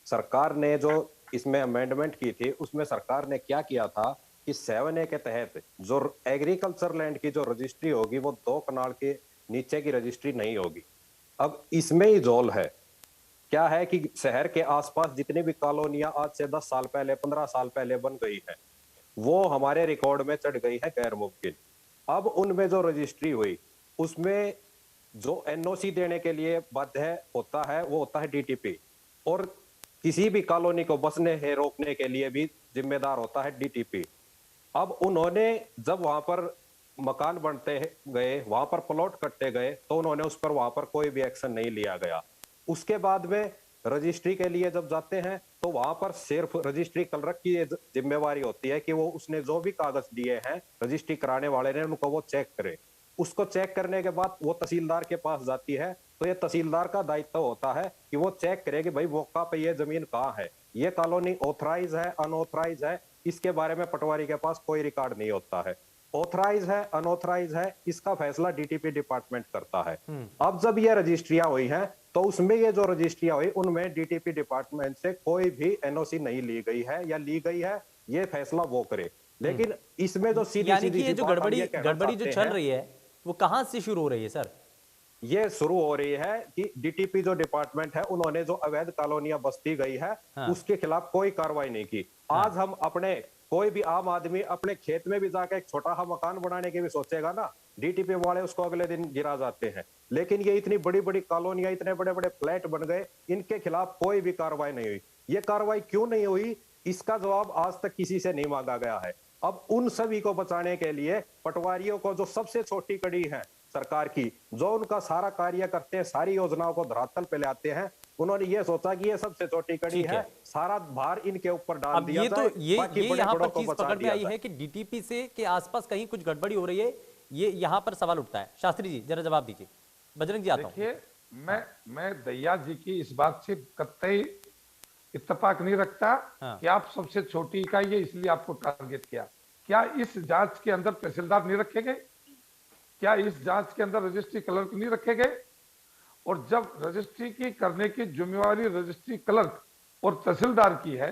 सरकार ने जो इसमें अमेंडमेंट की थी, उसमें सरकार ने क्या किया था कि 7A के तहत जो एग्रीकल्चर लैंड की जो रजिस्ट्री होगी वो 2 कनाल के नीचे की रजिस्ट्री नहीं होगी। अब इसमें ही जोल है, क्या है कि शहर के आसपास जितनी भी कॉलोनियां आज से 10 साल पहले 15 साल पहले बन गई है, वो हमारे रिकॉर्ड में चढ़ गई है गैर मुमकिन। अब उनमें जो रजिस्ट्री हुई उसमें जो एनओसी देने के लिए बाध्य होता है वो होता है डीटीपी, और किसी भी कॉलोनी को बसने है रोकने के लिए भी जिम्मेदार होता है डीटीपी। अब उन्होंने जब वहां पर मकान बनते गए, वहां पर प्लॉट कटते गए, तो उन्होंने उस पर वहां पर कोई भी एक्शन नहीं लिया गया। उसके बाद में रजिस्ट्री के लिए जब जाते हैं तो वहां पर सिर्फ रजिस्ट्री क्लर्क की जिम्मेवारी होती है कि वो उसने जो भी कागज दिए हैं रजिस्ट्री कराने वाले ने उनको वो चेक करे। उसको चेक करने के बाद वो तहसीलदार के पास जाती है, तो ये तहसीलदार का दायित्व होता है कि वो चेक करे कि भाई मौका पे ये जमीन कहाँ है, ये कॉलोनी ऑथराइज है अनऑथराइज है, इसके बारे में पटवारी के पास कोई रिकॉर्ड नहीं होता है। ऑथराइज है अनऑथराइज है इसका फैसला डीटीपी डिपार्टमेंट करता है। अब जब ये रजिस्ट्रियां हुई हैं तो उसमें ये जो रजिस्ट्रियां हुई उनमें डीटीपी डिपार्टमेंट से कोई भी एनओसी नहीं ली गई है, या ली गई है ये फैसला वो करे। लेकिन इसमें जो सीधी ये जो गड़बड़ी जो चल रही है वो कहां से शुरू हो रही है सर? ये शुरू हो रही है कि डीटीपी जो डिपार्टमेंट है उन्होंने जो अवैध कॉलोनियां बसती गई है उसके खिलाफ कोई कार्रवाई नहीं की। आज हम अपने कोई भी आम आदमी अपने खेत में भी जाकर एक छोटा सा मकान बनाने की भी सोचेगा ना, डीटीपी वाले उसको अगले दिन गिरा जाते हैं। लेकिन ये इतनी बड़ी बड़ी कॉलोनियां, इतने बड़े बड़े फ्लैट बन गए, इनके खिलाफ कोई भी कार्रवाई नहीं हुई। ये कार्रवाई क्यों नहीं हुई, इसका जवाब आज तक किसी से नहीं मांगा गया है। अब उन सभी को बचाने के लिए पटवारियों को जो सबसे छोटी कड़ी है सरकार की, जो उनका सारा कार्य करते हैं, सारी योजनाओं को धरातल पे ले आते हैं, उन्होंने ये सोचा कि ये सबसे छोटी कड़ी है, सारा भार इनके ऊपर डाल दिया जाए। तो ये यहाँ पर चीज पकड़ में आई है कि डीटीपी से के आसपास कहीं कुछ गड़बड़ी हो रही है, ये यहाँ पर सवाल उठता है। शास्त्री जी जरा जवाब दीजिए। बजरंग जी आता हूं। मैं दहिया जी की इस बात से कतई इत्तेफाक नहीं रखता कि आप सबसे छोटी इकाई है इसलिए आपको टारगेट किया। क्या इस जांच के अंदर तहसीलदार नहीं रखे गए? क्या इस जांच के अंदर रजिस्ट्री क्लर्क नहीं रखे गए? और जब रजिस्ट्री की करने की जिम्मेवारी रजिस्ट्री क्लर्क और तहसीलदार की है,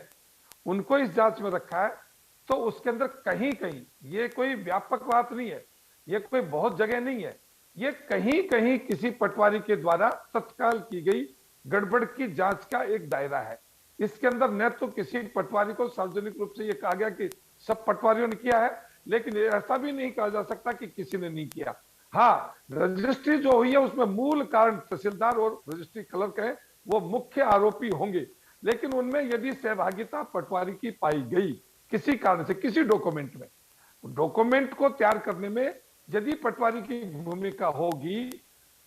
उनको इस जांच में रखा है, तो उसके अंदर कहीं कहीं ये कोई व्यापक बात नहीं है, ये कोई बहुत जगह नहीं है, ये कहीं कहीं किसी पटवारी के द्वारा तत्काल की गई गड़बड़ की जांच का एक दायरा है। इसके अंदर न तो किसी पटवारी को सार्वजनिक रूप से ये कहा गया कि सब पटवारियों ने किया है, लेकिन ऐसा भी नहीं कहा जा सकता कि किसी ने नहीं किया। हाँ, रजिस्ट्री जो हुई है उसमें मूल कारण तहसीलदार और रजिस्ट्री क्लर्क है, वो मुख्य आरोपी होंगे। लेकिन उनमें यदि सहभागिता पटवारी की पाई गई किसी कारण से, किसी डॉक्यूमेंट में, डॉक्यूमेंट को तैयार करने में यदि पटवारी की भूमिका होगी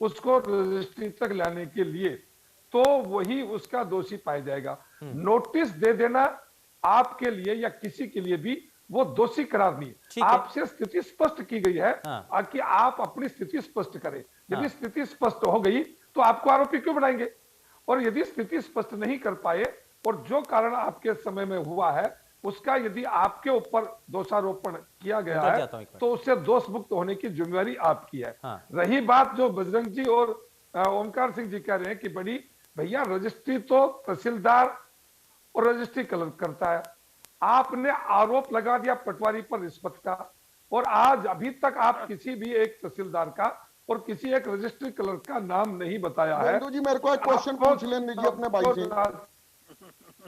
उसको रजिस्ट्री तक लाने के लिए, तो वही उसका दोषी पाया जाएगा। नोटिस दे देना आपके लिए या किसी के लिए भी वो दोषी करार नहीं है। आपसे स्थिति स्पष्ट की गई है कि आप अपनी स्थिति स्पष्ट करें। यदि स्थिति स्पष्ट हो गई तो आपको आरोपी क्यों बनाएंगे? और यदि स्थिति स्पष्ट नहीं कर पाए और जो कारण आपके समय में हुआ है उसका यदि आपके ऊपर दोषारोपण किया गया है तो उससे दोष मुक्त होने की जिम्मेवारी आपकी है। रही बात जो बजरंग जी और ओमकार सिंह जी कह रहे हैं कि बड़ी भैया रजिस्ट्री तो तहसीलदार और रजिस्ट्री क्लर्क करता है, आपने आरोप लगा दिया पटवारी पर रिश्वत का, और आज अभी तक आप किसी भी एक तहसीलदार का और किसी एक रजिस्ट्री क्लर्क का नाम नहीं बताया है। जी मेरे को एक क्वेश्चन पूछ लेने दीजिए अपने भाई से।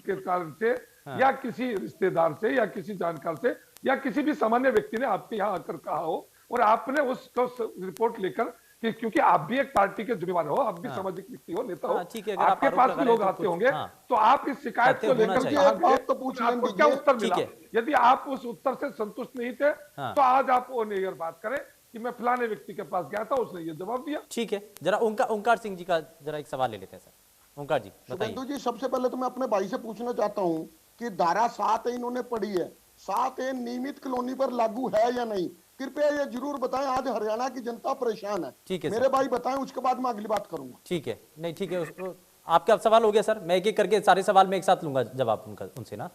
के कारण से या किसी रिश्तेदार से या किसी जानकार से या किसी भी सामान्य व्यक्ति ने आपके यहाँ आकर कहा हो और आपने उसको रिपोर्ट लेकर कि क्योंकि आप भी एक पार्टी के जिम्मेवार हो, आप भी सामाजिक व्यक्ति हो, नेता हो, आपके पास भी लोग आते होंगे, तो आप इस शिकायत को लेकर आपको क्या उत्तर मिला? यदि आप उस उत्तर से संतुष्ट नहीं थे तो आज आप ऑन एयर बात करें कि मैं फलाने व्यक्ति के पास गया था, उसने ये जवाब दिया। ठीक है, जरा ओंकार सिंह जी का जरा एक सवाल ले लेते हैं सर। ओंकार जी बताइए। जी सबसे पहले तो मैं अपने भाई से पूछना चाहता हूँ कि धारा 7 इन्होंने पढ़ी है, 7 नियमित कॉलोनी पर लागू है या नहीं? कृपया ये जरूर बताएं, आज हरियाणा की जनता परेशान है। ठीक है मेरे भाई बताएं, उसके बाद मैं अगली बात करूंगा। ठीक है, नहीं ठीक है, आपका सवाल हो गया सर, मैं एक एक करके सारे सवाल में एक साथ लूंगा जवाब उनका उनसे ना।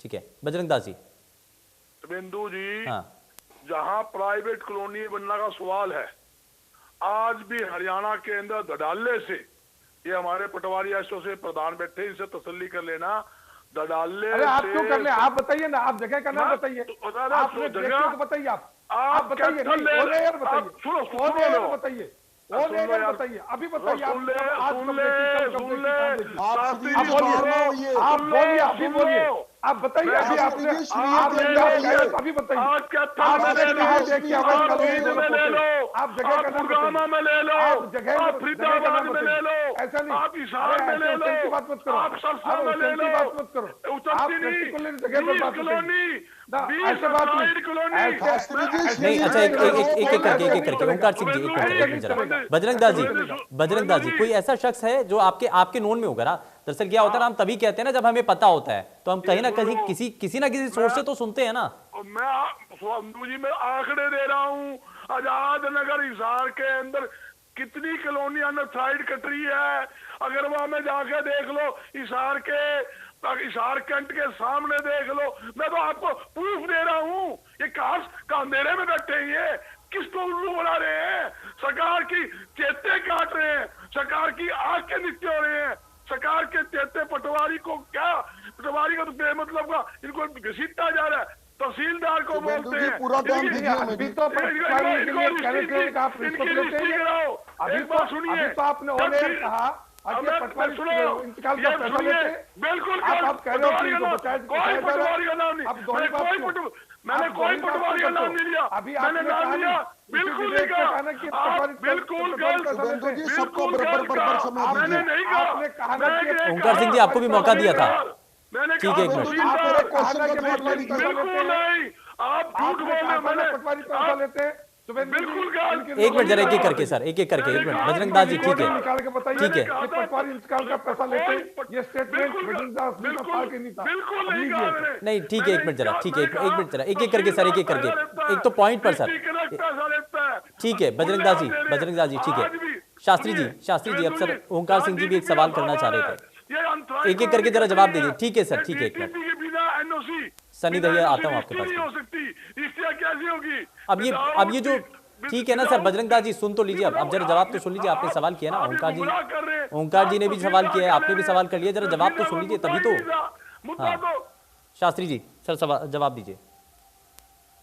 ठीक है बजरंग दास जी। बिंदु जी, हाँ, जहां प्राइवेट कॉलोनी बनने का सवाल है, आज भी हरियाणा के अंदर दडाले से, ये हमारे पटवारी एसओ से प्रधान बैठे, इनसे तसल्ली कर लेना, दडाले अरे आप क्यों कर ले, आप बताइए ना, आप जगह का नाम बताइए, आपने जगह को बताइए, आप बताइए, बताइए अभी बताइए, आप बोलिए, अभी बोलिए, आप बताइए, अभी आपने अभी बताइए, आप जगह का नाम में ले लो, आप जगह फरीदाबाद में ले लो, ऐसा नहीं, आप हिसार में ले लो, बात मत करो, आप सरसा में ले लो, बात मत करो, आप पर्टिकुलर जगह पर बात करोनी, ऐसे बात नहीं। अच्छा एक एक करके ओंकार सिंह जी, एक बजरंग दास जी, कोई ऐसा शख्स है जो आपके नोन में होगा ना? दरअसल क्या होता है ना, हम तभी कहते हैं ना जब हमें पता होता है, तो हम कहीं ना कहीं किसी ना किसी सोर्स से तो सुनते हैं ना। मैं आंकड़े दे रहा हूँ, आजाद नगर हिसार के अंदर कितनी कॉलोनी अनसाइड कट रही है, अगर वहां में जाके देख लो, हिसार कैंट के सामने देख लो, मैं तो आपको प्रूफ दे रहा हूँ। ये कहाँ अंधेरे में बैठे हैं, किसको उल्लू बना रहे हैं, सरकार की चेते काट रहे हैं, सरकार की आंख के नीचे हो रहे हैं, सरकार के चेते पटवारी को क्या, पटवारी का तो बेमतलब का इनको घसीटा जा रहा है, तहसीलदार को बोलते हैं। एक बात सुनिए, बिल्कुल कोई पटवारी का नाम नहीं, मैंने कोई पटवारी का नाम नहीं लिया, मैंने नाम लिया, बिल्कुल नहीं कहा, बिल्कुल गलत, सबको बराबर मैंने नहीं कहा। ओंकार सिंह जी आपको भी मौका दिया था, ठीक है, एक मिनट। बिल्कुल नहीं, आप झूठ बोल रहे, मैंने बिल्कुल एक मिनट जरा एक एक करके सर, एक एक करके, एक मिनट बजरंग दास जी, ठीक है ठीक है, नहीं ठीक है, एक मिनट जरा, ठीक है, एक मिनट जरा, एक एक करके सर, एक एक करके, एक तो पॉइंट पर सर, ठीक है बजरंग दास जी, ठीक है। शास्त्री जी, अब सर ओंकार सिंह जी भी एक सवाल करना चाह रहे थे, एक एक करके जरा जवाब दीजिए। ठीक है सर, ठीक है, एक मिनट। सनी दहिया आता हूँ आपके पास। अब ये जो ठीक है ना सर, बजरंग दास जी सुन तो लीजिए, अब जरा जवाब तो सुन लीजिए, आपने सवाल किया ना, ओंकार जी ने भी सवाल किया है, आपने भी सवाल कर लिया, जरा जवाब तो सुन लीजिए तभी तो। हाँ शास्त्री जी सर जवाब दीजिए।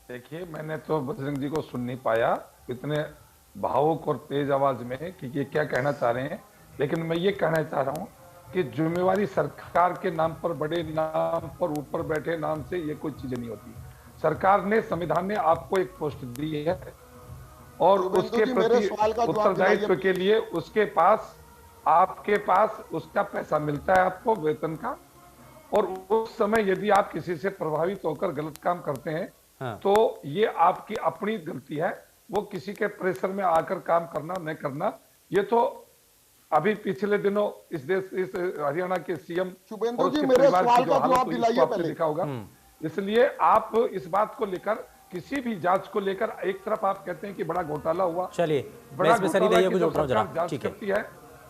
देखिए मैंने तो बजरंग जी को सुन नहीं पाया इतने भावुक और तेज आवाज में कि ये क्या कहना चाह रहे हैं, लेकिन मैं ये कहना चाह रहा हूँ कि जिम्मेवारी सरकार के नाम पर, बड़े नाम पर, ऊपर बैठे नाम से ये कोई चीजें नहीं होती। सरकार ने, संविधान ने आपको एक पोस्ट दी है और उसके प्रति उत्तरदायित्व के लिए उसके पास, आपके पास उसका पैसा मिलता है आपको वेतन का, और उस समय यदि आप किसी से प्रभावित होकर गलत काम करते हैं तो ये आपकी अपनी गलती है, वो किसी के प्रेशर में आकर काम करना न करना। ये तो अभी पिछले दिनों इस देश, इस हरियाणा के सीएम और उसके परिवार की जो हालत हुई आपने देखा होगा। इसलिए आप इस बात को लेकर, किसी भी जांच को लेकर, एक तरफ आप कहते हैं कि बड़ा घोटाला हुआ, चलिए मैं इसमें सनी दहिया को जोड़ रहा हूं जरा, ठीक है,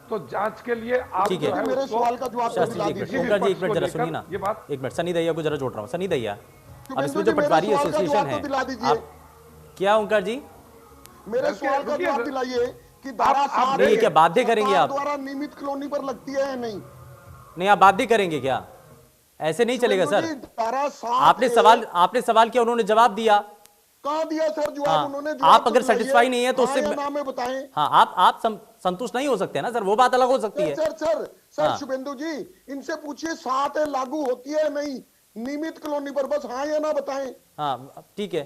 तो जांच के लिए आप ठीक है, मेरे सवाल का जवाब ओंकार जी एक मिनट जरा सुनिए ना, ये बात एक मिनट, सनी दहिया को जरा जोड़ रहा हूँ। सनी दहिया, अब इसमें जो पटवारी एसोसिएशन है, क्या ओंकार जी मेरे सवाल का जवाब दिलाइए कि धारा 7 नहीं, क्या बाध्य करेंगे आप द्वारा नियमित कॉलोनी पर लगती है या नहीं? नहीं आप बाध्य करेंगे क्या? ऐसे नहीं चलेगा सर। धारा 7 आपने सवाल किया, उन्होंने जवाब दिया। कहाँ दिया सर जवाब? उन्होंने आप अगर सेटिस्फाई नहीं है तो उससे नाम बताएं। हाँ आप संतुष्ट नहीं हो सकते ना सर, वो बात अलग हो सकती है। सर शुभेंदु जी, इनसे पूछिए 7 लागू होती है नहीं, नियमित कॉलोनी पर बस हाँ या ना बताएं। हाँ ठीक है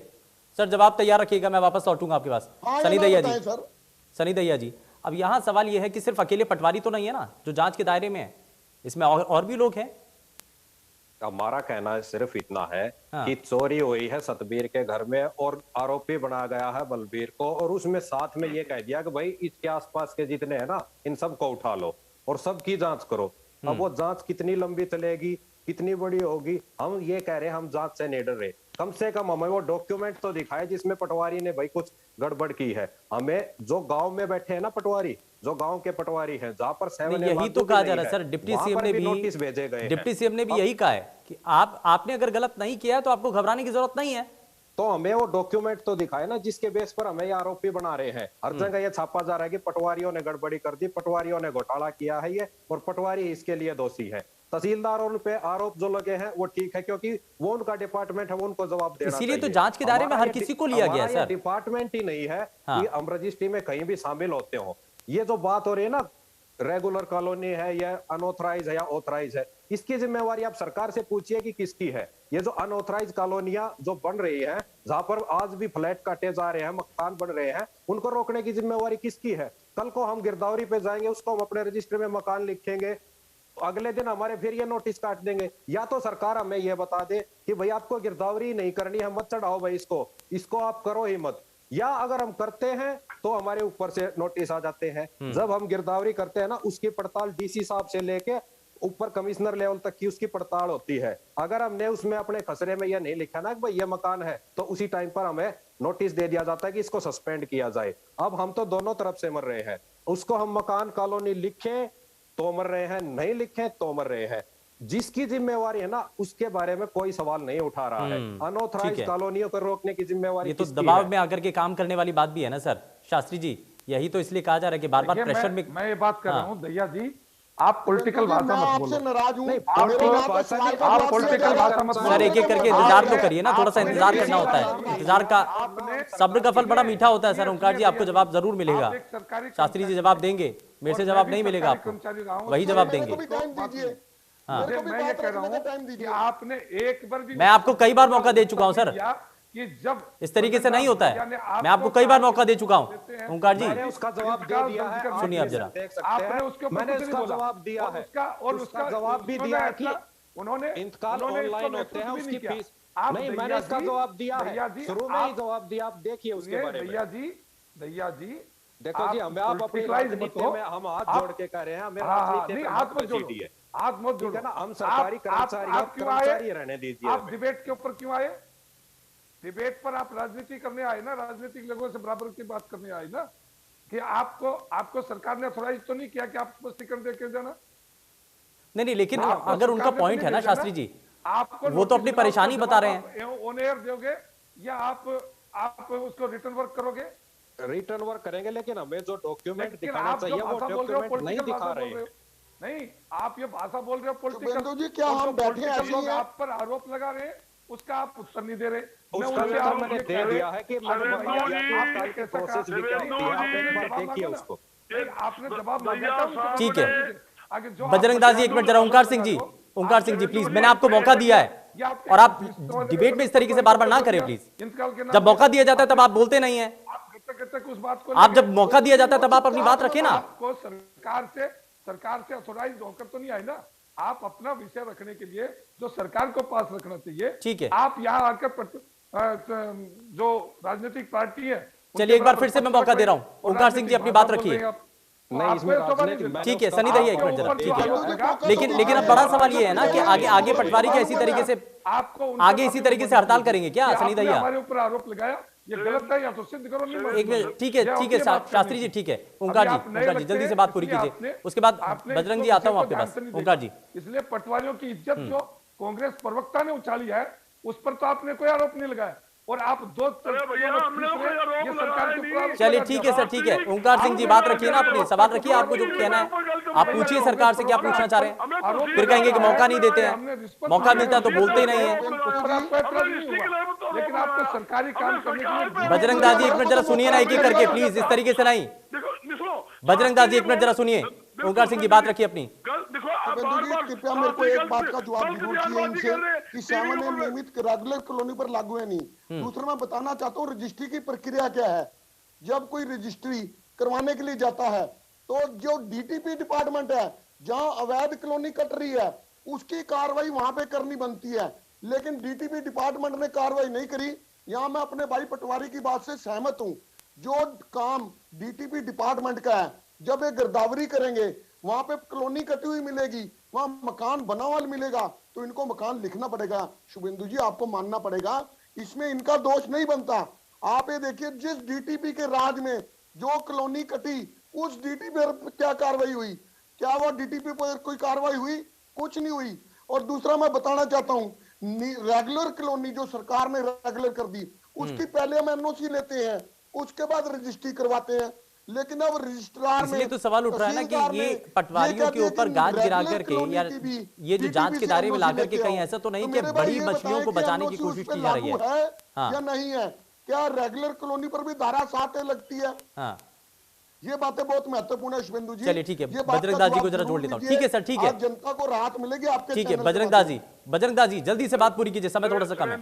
सर, जवाब तैयार रखिएगा, मैं वापस लौटूंगा आपके पास। हाँ सनी दैया जी, सर। सनी दैया जी, अब यहाँ सवाल यह है कि सिर्फ अकेले पटवारी तो नहीं है ना जो जांच के दायरे में है, इसमें और भी लोग हैं। हमारा कहना सिर्फ इतना है कि चोरी हुई है सतबीर के घर में और आरोपी बनाया गया है बलबीर को, और उसमें साथ में ये कह दिया कि भाई इसके आसपास के जितने हैं ना इन सबको उठा लो और सबकी जांच करो। अब वो जांच कितनी लंबी चलेगी, कितनी बड़ी होगी, हम ये कह रहे हैं हम जांच से नहीं डर रहे। कम से कम हमें वो डॉक्यूमेंट तो दिखाए जिसमें पटवारी ने भाई कुछ गड़बड़ की है। हमें जो गांव में बैठे हैं ना पटवारी, जो गांव के पटवारी हैं जहां पर यही तो कहा जा रहा है सर, डिप्टी सीएम ने भी नोटिस भेजे गए, डिप्टी सीएम ने भी यही कहा है कि आपने अगर गलत नहीं किया है तो आपको घबराने की जरूरत नहीं है। तो हमें वो डॉक्यूमेंट तो दिखाए ना जिसके बेस पर हमें ये आरोपी बना रहे हैं। हर जगह ये छापा जा रहा है कि पटवारियों ने गड़बड़ी कर दी, पटवारियों ने घोटाला किया है ये, और पटवारी इसके लिए दोषी है। तहसीलदारों पे आरोप जो लगे हैं वो ठीक है क्योंकि वो उनका डिपार्टमेंट है, वो उनको जवाब देना चाहिए। इसीलिए तो जांच के दायरे में हर किसी को लिया गया सर। डिपार्टमेंट ही नहीं है कि हम रजिस्ट्री में कहीं भी शामिल होते हो। ये जो बात हो रही है ना रेगुलर कॉलोनी है या अनऑथराइज है या ऑथराइज है, इसकी जिम्मेवारी आप सरकार से पूछिए कि किसकी है। ये जो अनऑथराइज कॉलोनियां जो बन रही है, जहां पर आज भी फ्लैट काटे जा रहे हैं, मकान बन रहे हैं, उनको रोकने की जिम्मेवारी किसकी है? कल को हम गिरदावरी पे जाएंगे, उसको हम अपने रजिस्टर में मकान लिखेंगे, अगले दिन हमारे फिर ये नोटिस काट देंगे। या तो सरकार हमें ये बता दे कि भाई आपको गिरदावरी नहीं करनी है, मत चढ़ाओ भाई इसको आप करो ही मत। या अगर हम करते हैं तो हमारे ऊपर से नोटिस आ जाते हैं। जब हम गिरदावरी करते हैं ना, उसकी पड़ताल डीसी साहब से लेके ऊपर कमिश्नर लेवल तक की उसकी पड़ताल होती है। अगर हमने उसमें अपने खसरे में यह नहीं लिखा ना कि भाई ये मकान है, तो उसी टाइम पर हमें नोटिस दे दिया जाता है कि इसको सस्पेंड किया जाए। अब हम तो दोनों तरफ से मर रहे हैं, उसको हम मकान कॉलोनी लिखें तो मर रहे हैं, नहीं लिखें तो मर रहे हैं। जिसकी जिम्मेवारी है ना उसके बारे में कोई सवाल नहीं उठा रहा है। अनऑथराइज कॉलोनियों को रोकने की जिम्मेवारी ये तो दबाव में आकर के काम करने वाली बात भी है ना सर शास्त्री जी। यही तो इसलिए कहा जा रहा है कि बार बार प्रेशर में मैं ये बात कर रहा हूँ दैया जी, आप पॉलिटिकल भाषा मत बोलो। नाराज हूं आप पॉलिटिकल भाषा मत बोलो सर। एक एक करके इंतजार तो करिए ना, थोड़ा सा इंतजार करना होता है। इंतजार का सब्र का फल बड़ा मीठा होता है सर। ओंकार जी आपको जवाब जरूर मिलेगा, शास्त्री जी जवाब देंगे, मेरे से जवाब नहीं मिलेगा आपको, वही जवाब देंगे। मैं ये कह रहा हूँ कि आपने एक बार भी, मैं आपको कई बार मौका दे चुका हूँ सर, कि जब इस तरीके से नहीं होता है। मैं आपको कई बार मौका दे चुका हूँ ओंकार जी। मैंने उसका जवाब दे दिया है, सुनिए आप जरा। आपने उसके ऊपर मैंने उसका जवाब दिया है और उसका जवाब भी दिया है कि उन्होंने इंतकाल ऑनलाइन होते हैं, उसकी फीस नहीं, मैंने इसका जवाब दिया है, शुरू में ही जवाब दिया। आप देखिए उसके बारे में। दैया जी देखो जी, हमें आप अपनी राजनीति में हम हाथ जोड़ के कह रहे हैं, हमें राजनीति हाथ मत जोड़ो, हाथ मत जोड़ो ना। हम सरकारी कर्मचारी रहने दीजिए। आप डिबेट के ऊपर क्यों आए? डिबेट पर आप राजनीति करने आए ना, राजनीतिक लोगों से बराबर की बात करने आए ना, कि आपको सरकार ने ऑथराइज तो नहीं किया कि आप स्पष्टीकरण दे के जाना। नहीं, लेकिन अगर उनका पॉइंट है ना शास्त्री जी, आपको वो तो अपनी परेशानी बता रहे हैं। ऑन एयर दोगे या आप उसको रिटर्न वर्क करोगे? रिटर्न वर्क करेंगे, लेकिन हमें जो डॉक्यूमेंट दिखाना चाहिए वो डॉक्यूमेंट नहीं दिखा रहे हैं। नहीं, आप ये भाषा बोल रहे हो पॉलिटिकल जी, क्या हम बैठे हैं आप पर आरोप लगा रहे हैं, उसका आप उत्तर नहीं दे रहे। उसका मैंने दे दिया है कि प्रोसेस भी क्या होती है, आप एक बार देखिए उसको। आपने जवाब ठीक है बजरंग दास जी, एक मिनट जरा। ओंकार सिंह जी प्लीज, मैंने आपको मौका दिया है और आप डिबेट में इस तरीके से बार बार ना करें प्लीज। जब मौका दिया जाता है तब आप बोलते नहीं है। उस बात को आप जब मौका दिया जाता है तब आप अपनी बात रखें ना। आपको सरकार से ऑथोराइज होकर तो नहीं आए ना, आप अपना विषय रखने के लिए जो सरकार को पास रखना चाहिए। ठीक है, आप यहाँ आकर जो राजनीतिक पार्टी है, चलिए एक बार फिर से मैं मौका दे रहा हूँ। ओंकार सिंह जी अपनी बात रखिए। ठीक है सनी दैया, एक मिनट जरा। ठीक है, लेकिन अब बड़ा सवाल ये है ना कि आगे पटवारी क्या इसी तरीके से आगे इसी तरीके से हड़ताल करेंगे क्या सनी दैया? हमारे ऊपर आरोप लगाया, ये गलत है या तो सिद्ध करो। नहीं, एक मिनट, ठीक है शास्त्री जी, ठीक है। ओंकार जी जल्दी से बात पूरी कीजिए, उसके बाद बजरंग जी आता हूँ आपके पास। ओंकार जी, इसलिए पटवारियों की इज्जत जो कांग्रेस प्रवक्ता ने उछाली है उस पर तो आपने कोई आरोप नहीं लगाया, और आप दो चलिए ठीक है सर, ठीक है। ओंकार सिंह जी बात रखिए ना, अपनी सवाल रखिए, आपको जो कहना है आप पूछिए सरकार से, क्या पूछना चाह रहे हैं। फिर कहेंगे कि मौका नहीं देते हैं, मौका मिलता है तो बोलते ही नहीं है। लेकिन आपको सरकारी काम करने के लिए बजरंग दास जी एक मिनट जरा सुनिए ना, एक एक करके प्लीज, इस तरीके से नहीं। बजरंग दास जी एक मिनट जरा सुनिए, ओंकार सिंह जी बात रखिए अपनी। देखो शुभेंदु जी कृपया मेरे को एक बात का जवाब जरूर चाहिए इनसे कि 7 नियमित रेगुलर कॉलोनी पर लागू है नहीं। दूसरा मैं बताना चाहता हूँ रजिस्ट्री की प्रक्रिया क्या है। जब कोई रजिस्ट्री करवाने के लिए जाता है तो जो डीटीपी डिपार्टमेंट है, जहां अवैध कॉलोनी कट रही है, उसकी कार्रवाई वहां पे करनी बनती है, लेकिन डीटीपी डिपार्टमेंट ने कार्रवाई नहीं करी। यहां मैं अपने भाई पटवारी की बात से सहमत हूं। जो काम डीटीपी डिपार्टमेंट का है, जब ये गिरदावरी करेंगे, वहां पे कॉलोनी कटी हुई मिलेगी, वहां मकान बना हुआ मिलेगा, तो इनको मकान लिखना पड़ेगा। शुभेंदु जी आपको मानना पड़ेगा, इसमें इनका दोष नहीं बनता। आप ये देखिए जिस डीटीपी के राज में जो कॉलोनी कटी, उस डीटीपी पर क्या कार्रवाई हुई? क्या वो डीटीपी पर कोई कार्रवाई हुई? कुछ नहीं हुई। और दूसरा मैं बताना चाहता हूँ, रेगुलर कॉलोनी जो सरकार ने रेगुलर कर दी, उसकी पहले हम एनओसी लेते हैं, उसके बाद रजिस्ट्री करवाते हैं। लेकिन अब रजिस्ट्रार इसलिए तो सवाल उठ रहा है ना कि ये पटवारियों के ऊपर गाज गिरा करके या ये जो जांच के दायरे में ला करके कहीं ऐसा तो नहीं कि बड़ी मछलियों को बचाने की कोशिश की जा रही है या नहीं है? क्या रेगुलर कॉलोनी पर भी धारा 7 लगती है? हाँ, ये बातें बहुत महत्वपूर्ण है शुभेंदु जी। चलिए ठीक है, बजरंग दास जी को जरा जोड़ लेता हूँ। ठीक है सर, ठीक है, जनता को राहत मिलेगी आपके। ठीक है बजरंग दास जी जल्दी से बात पूरी कीजिए, समय थोड़ा सा कम है।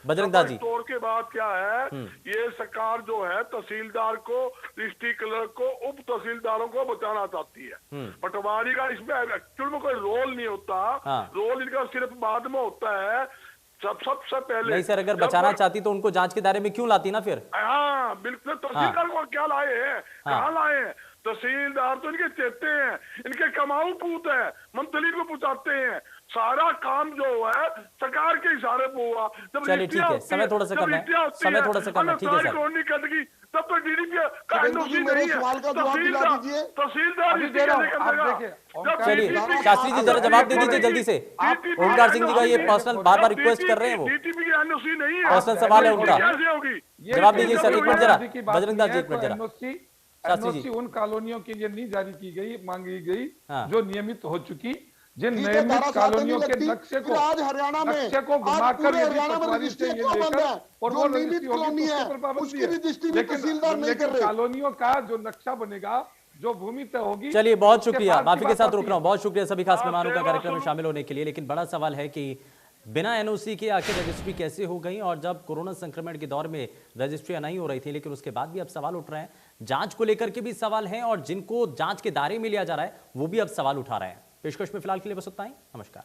बजरंग दास जी, तोड़ के बाद क्या है, ये सरकार जो है तहसीलदार को, डिस्ट्री क्लर्क को, उप तहसीलदारों को बचाना चाहती है। पटवारी का इसमें एक्चुअल में कोई रोल नहीं होता। रोल इनका सिर्फ बाद में होता है। सबसे पहले नहीं सर, अगर बचाना चाहती तो उनको जांच के दायरे में क्यों लाती ना फिर? हाँ बिल्कुल, तहसीलदार को क्या लाए हैं, कहाँ लाए हैं? तहसीलदार तो इनके चेते हैं, इनके कमाऊ पूत है, मंत्री को पूछाते हैं। सारा काम जो है सरकार के इशारे पे हुआ। चलिए ठीक है, समय थोड़ा सा कम है, समय थोड़ा सा कम है, ठीक है सर। तब तो डीडीपी का एनओसी नहीं है। चलिए शास्त्री जी जरा जवाब दे दीजिए जल्दी से। ओमकार सिंह जी का ये पर्सनल बार बार रिक्वेस्ट कर रहे हैं, वो पर्सनल सवाल है उनका, जवाब दीजिए सर। एक मिनट जरा बजरंग दास जी, एक मिनट जरा। एनओसी उन कॉलोनियों के लिए नहीं जारी की गई, मांगी गई जो नियमित हो चुकी। जिन नियमित कॉलोनियों के नक्शे को आज हरियाणा में घुमाकर हरियाणा में रजिस्ट्रेशन बंद है, और जो नियमित कॉलोनी है उसकी रजिस्ट्री भी तहसीलदार नहीं कर रहे। कॉलोनियों का जो नक्शा बनेगा, जो भूमि तय होगी। चलिए बहुत शुक्रिया, माफी के साथ रोक रहा हूँ, बहुत शुक्रिया सभी खास मेहमानों का कार्यक्रम में शामिल होने के लिए। लेकिन बड़ा सवाल है कि बिना एनओसी के आखिर रजिस्ट्री कैसे हो गई, और जब कोरोना संक्रमण के दौर में रजिस्ट्रियां नहीं हो रही थी, लेकिन उसके बाद भी अब सवाल उठ रहे हैं। जांच को लेकर के भी सवाल हैं, और जिनको जांच के दायरे में लिया जा रहा है वो भी अब सवाल उठा रहे हैं। पेशकश में फिलहाल के लिए बस उतना ही। नमस्कार।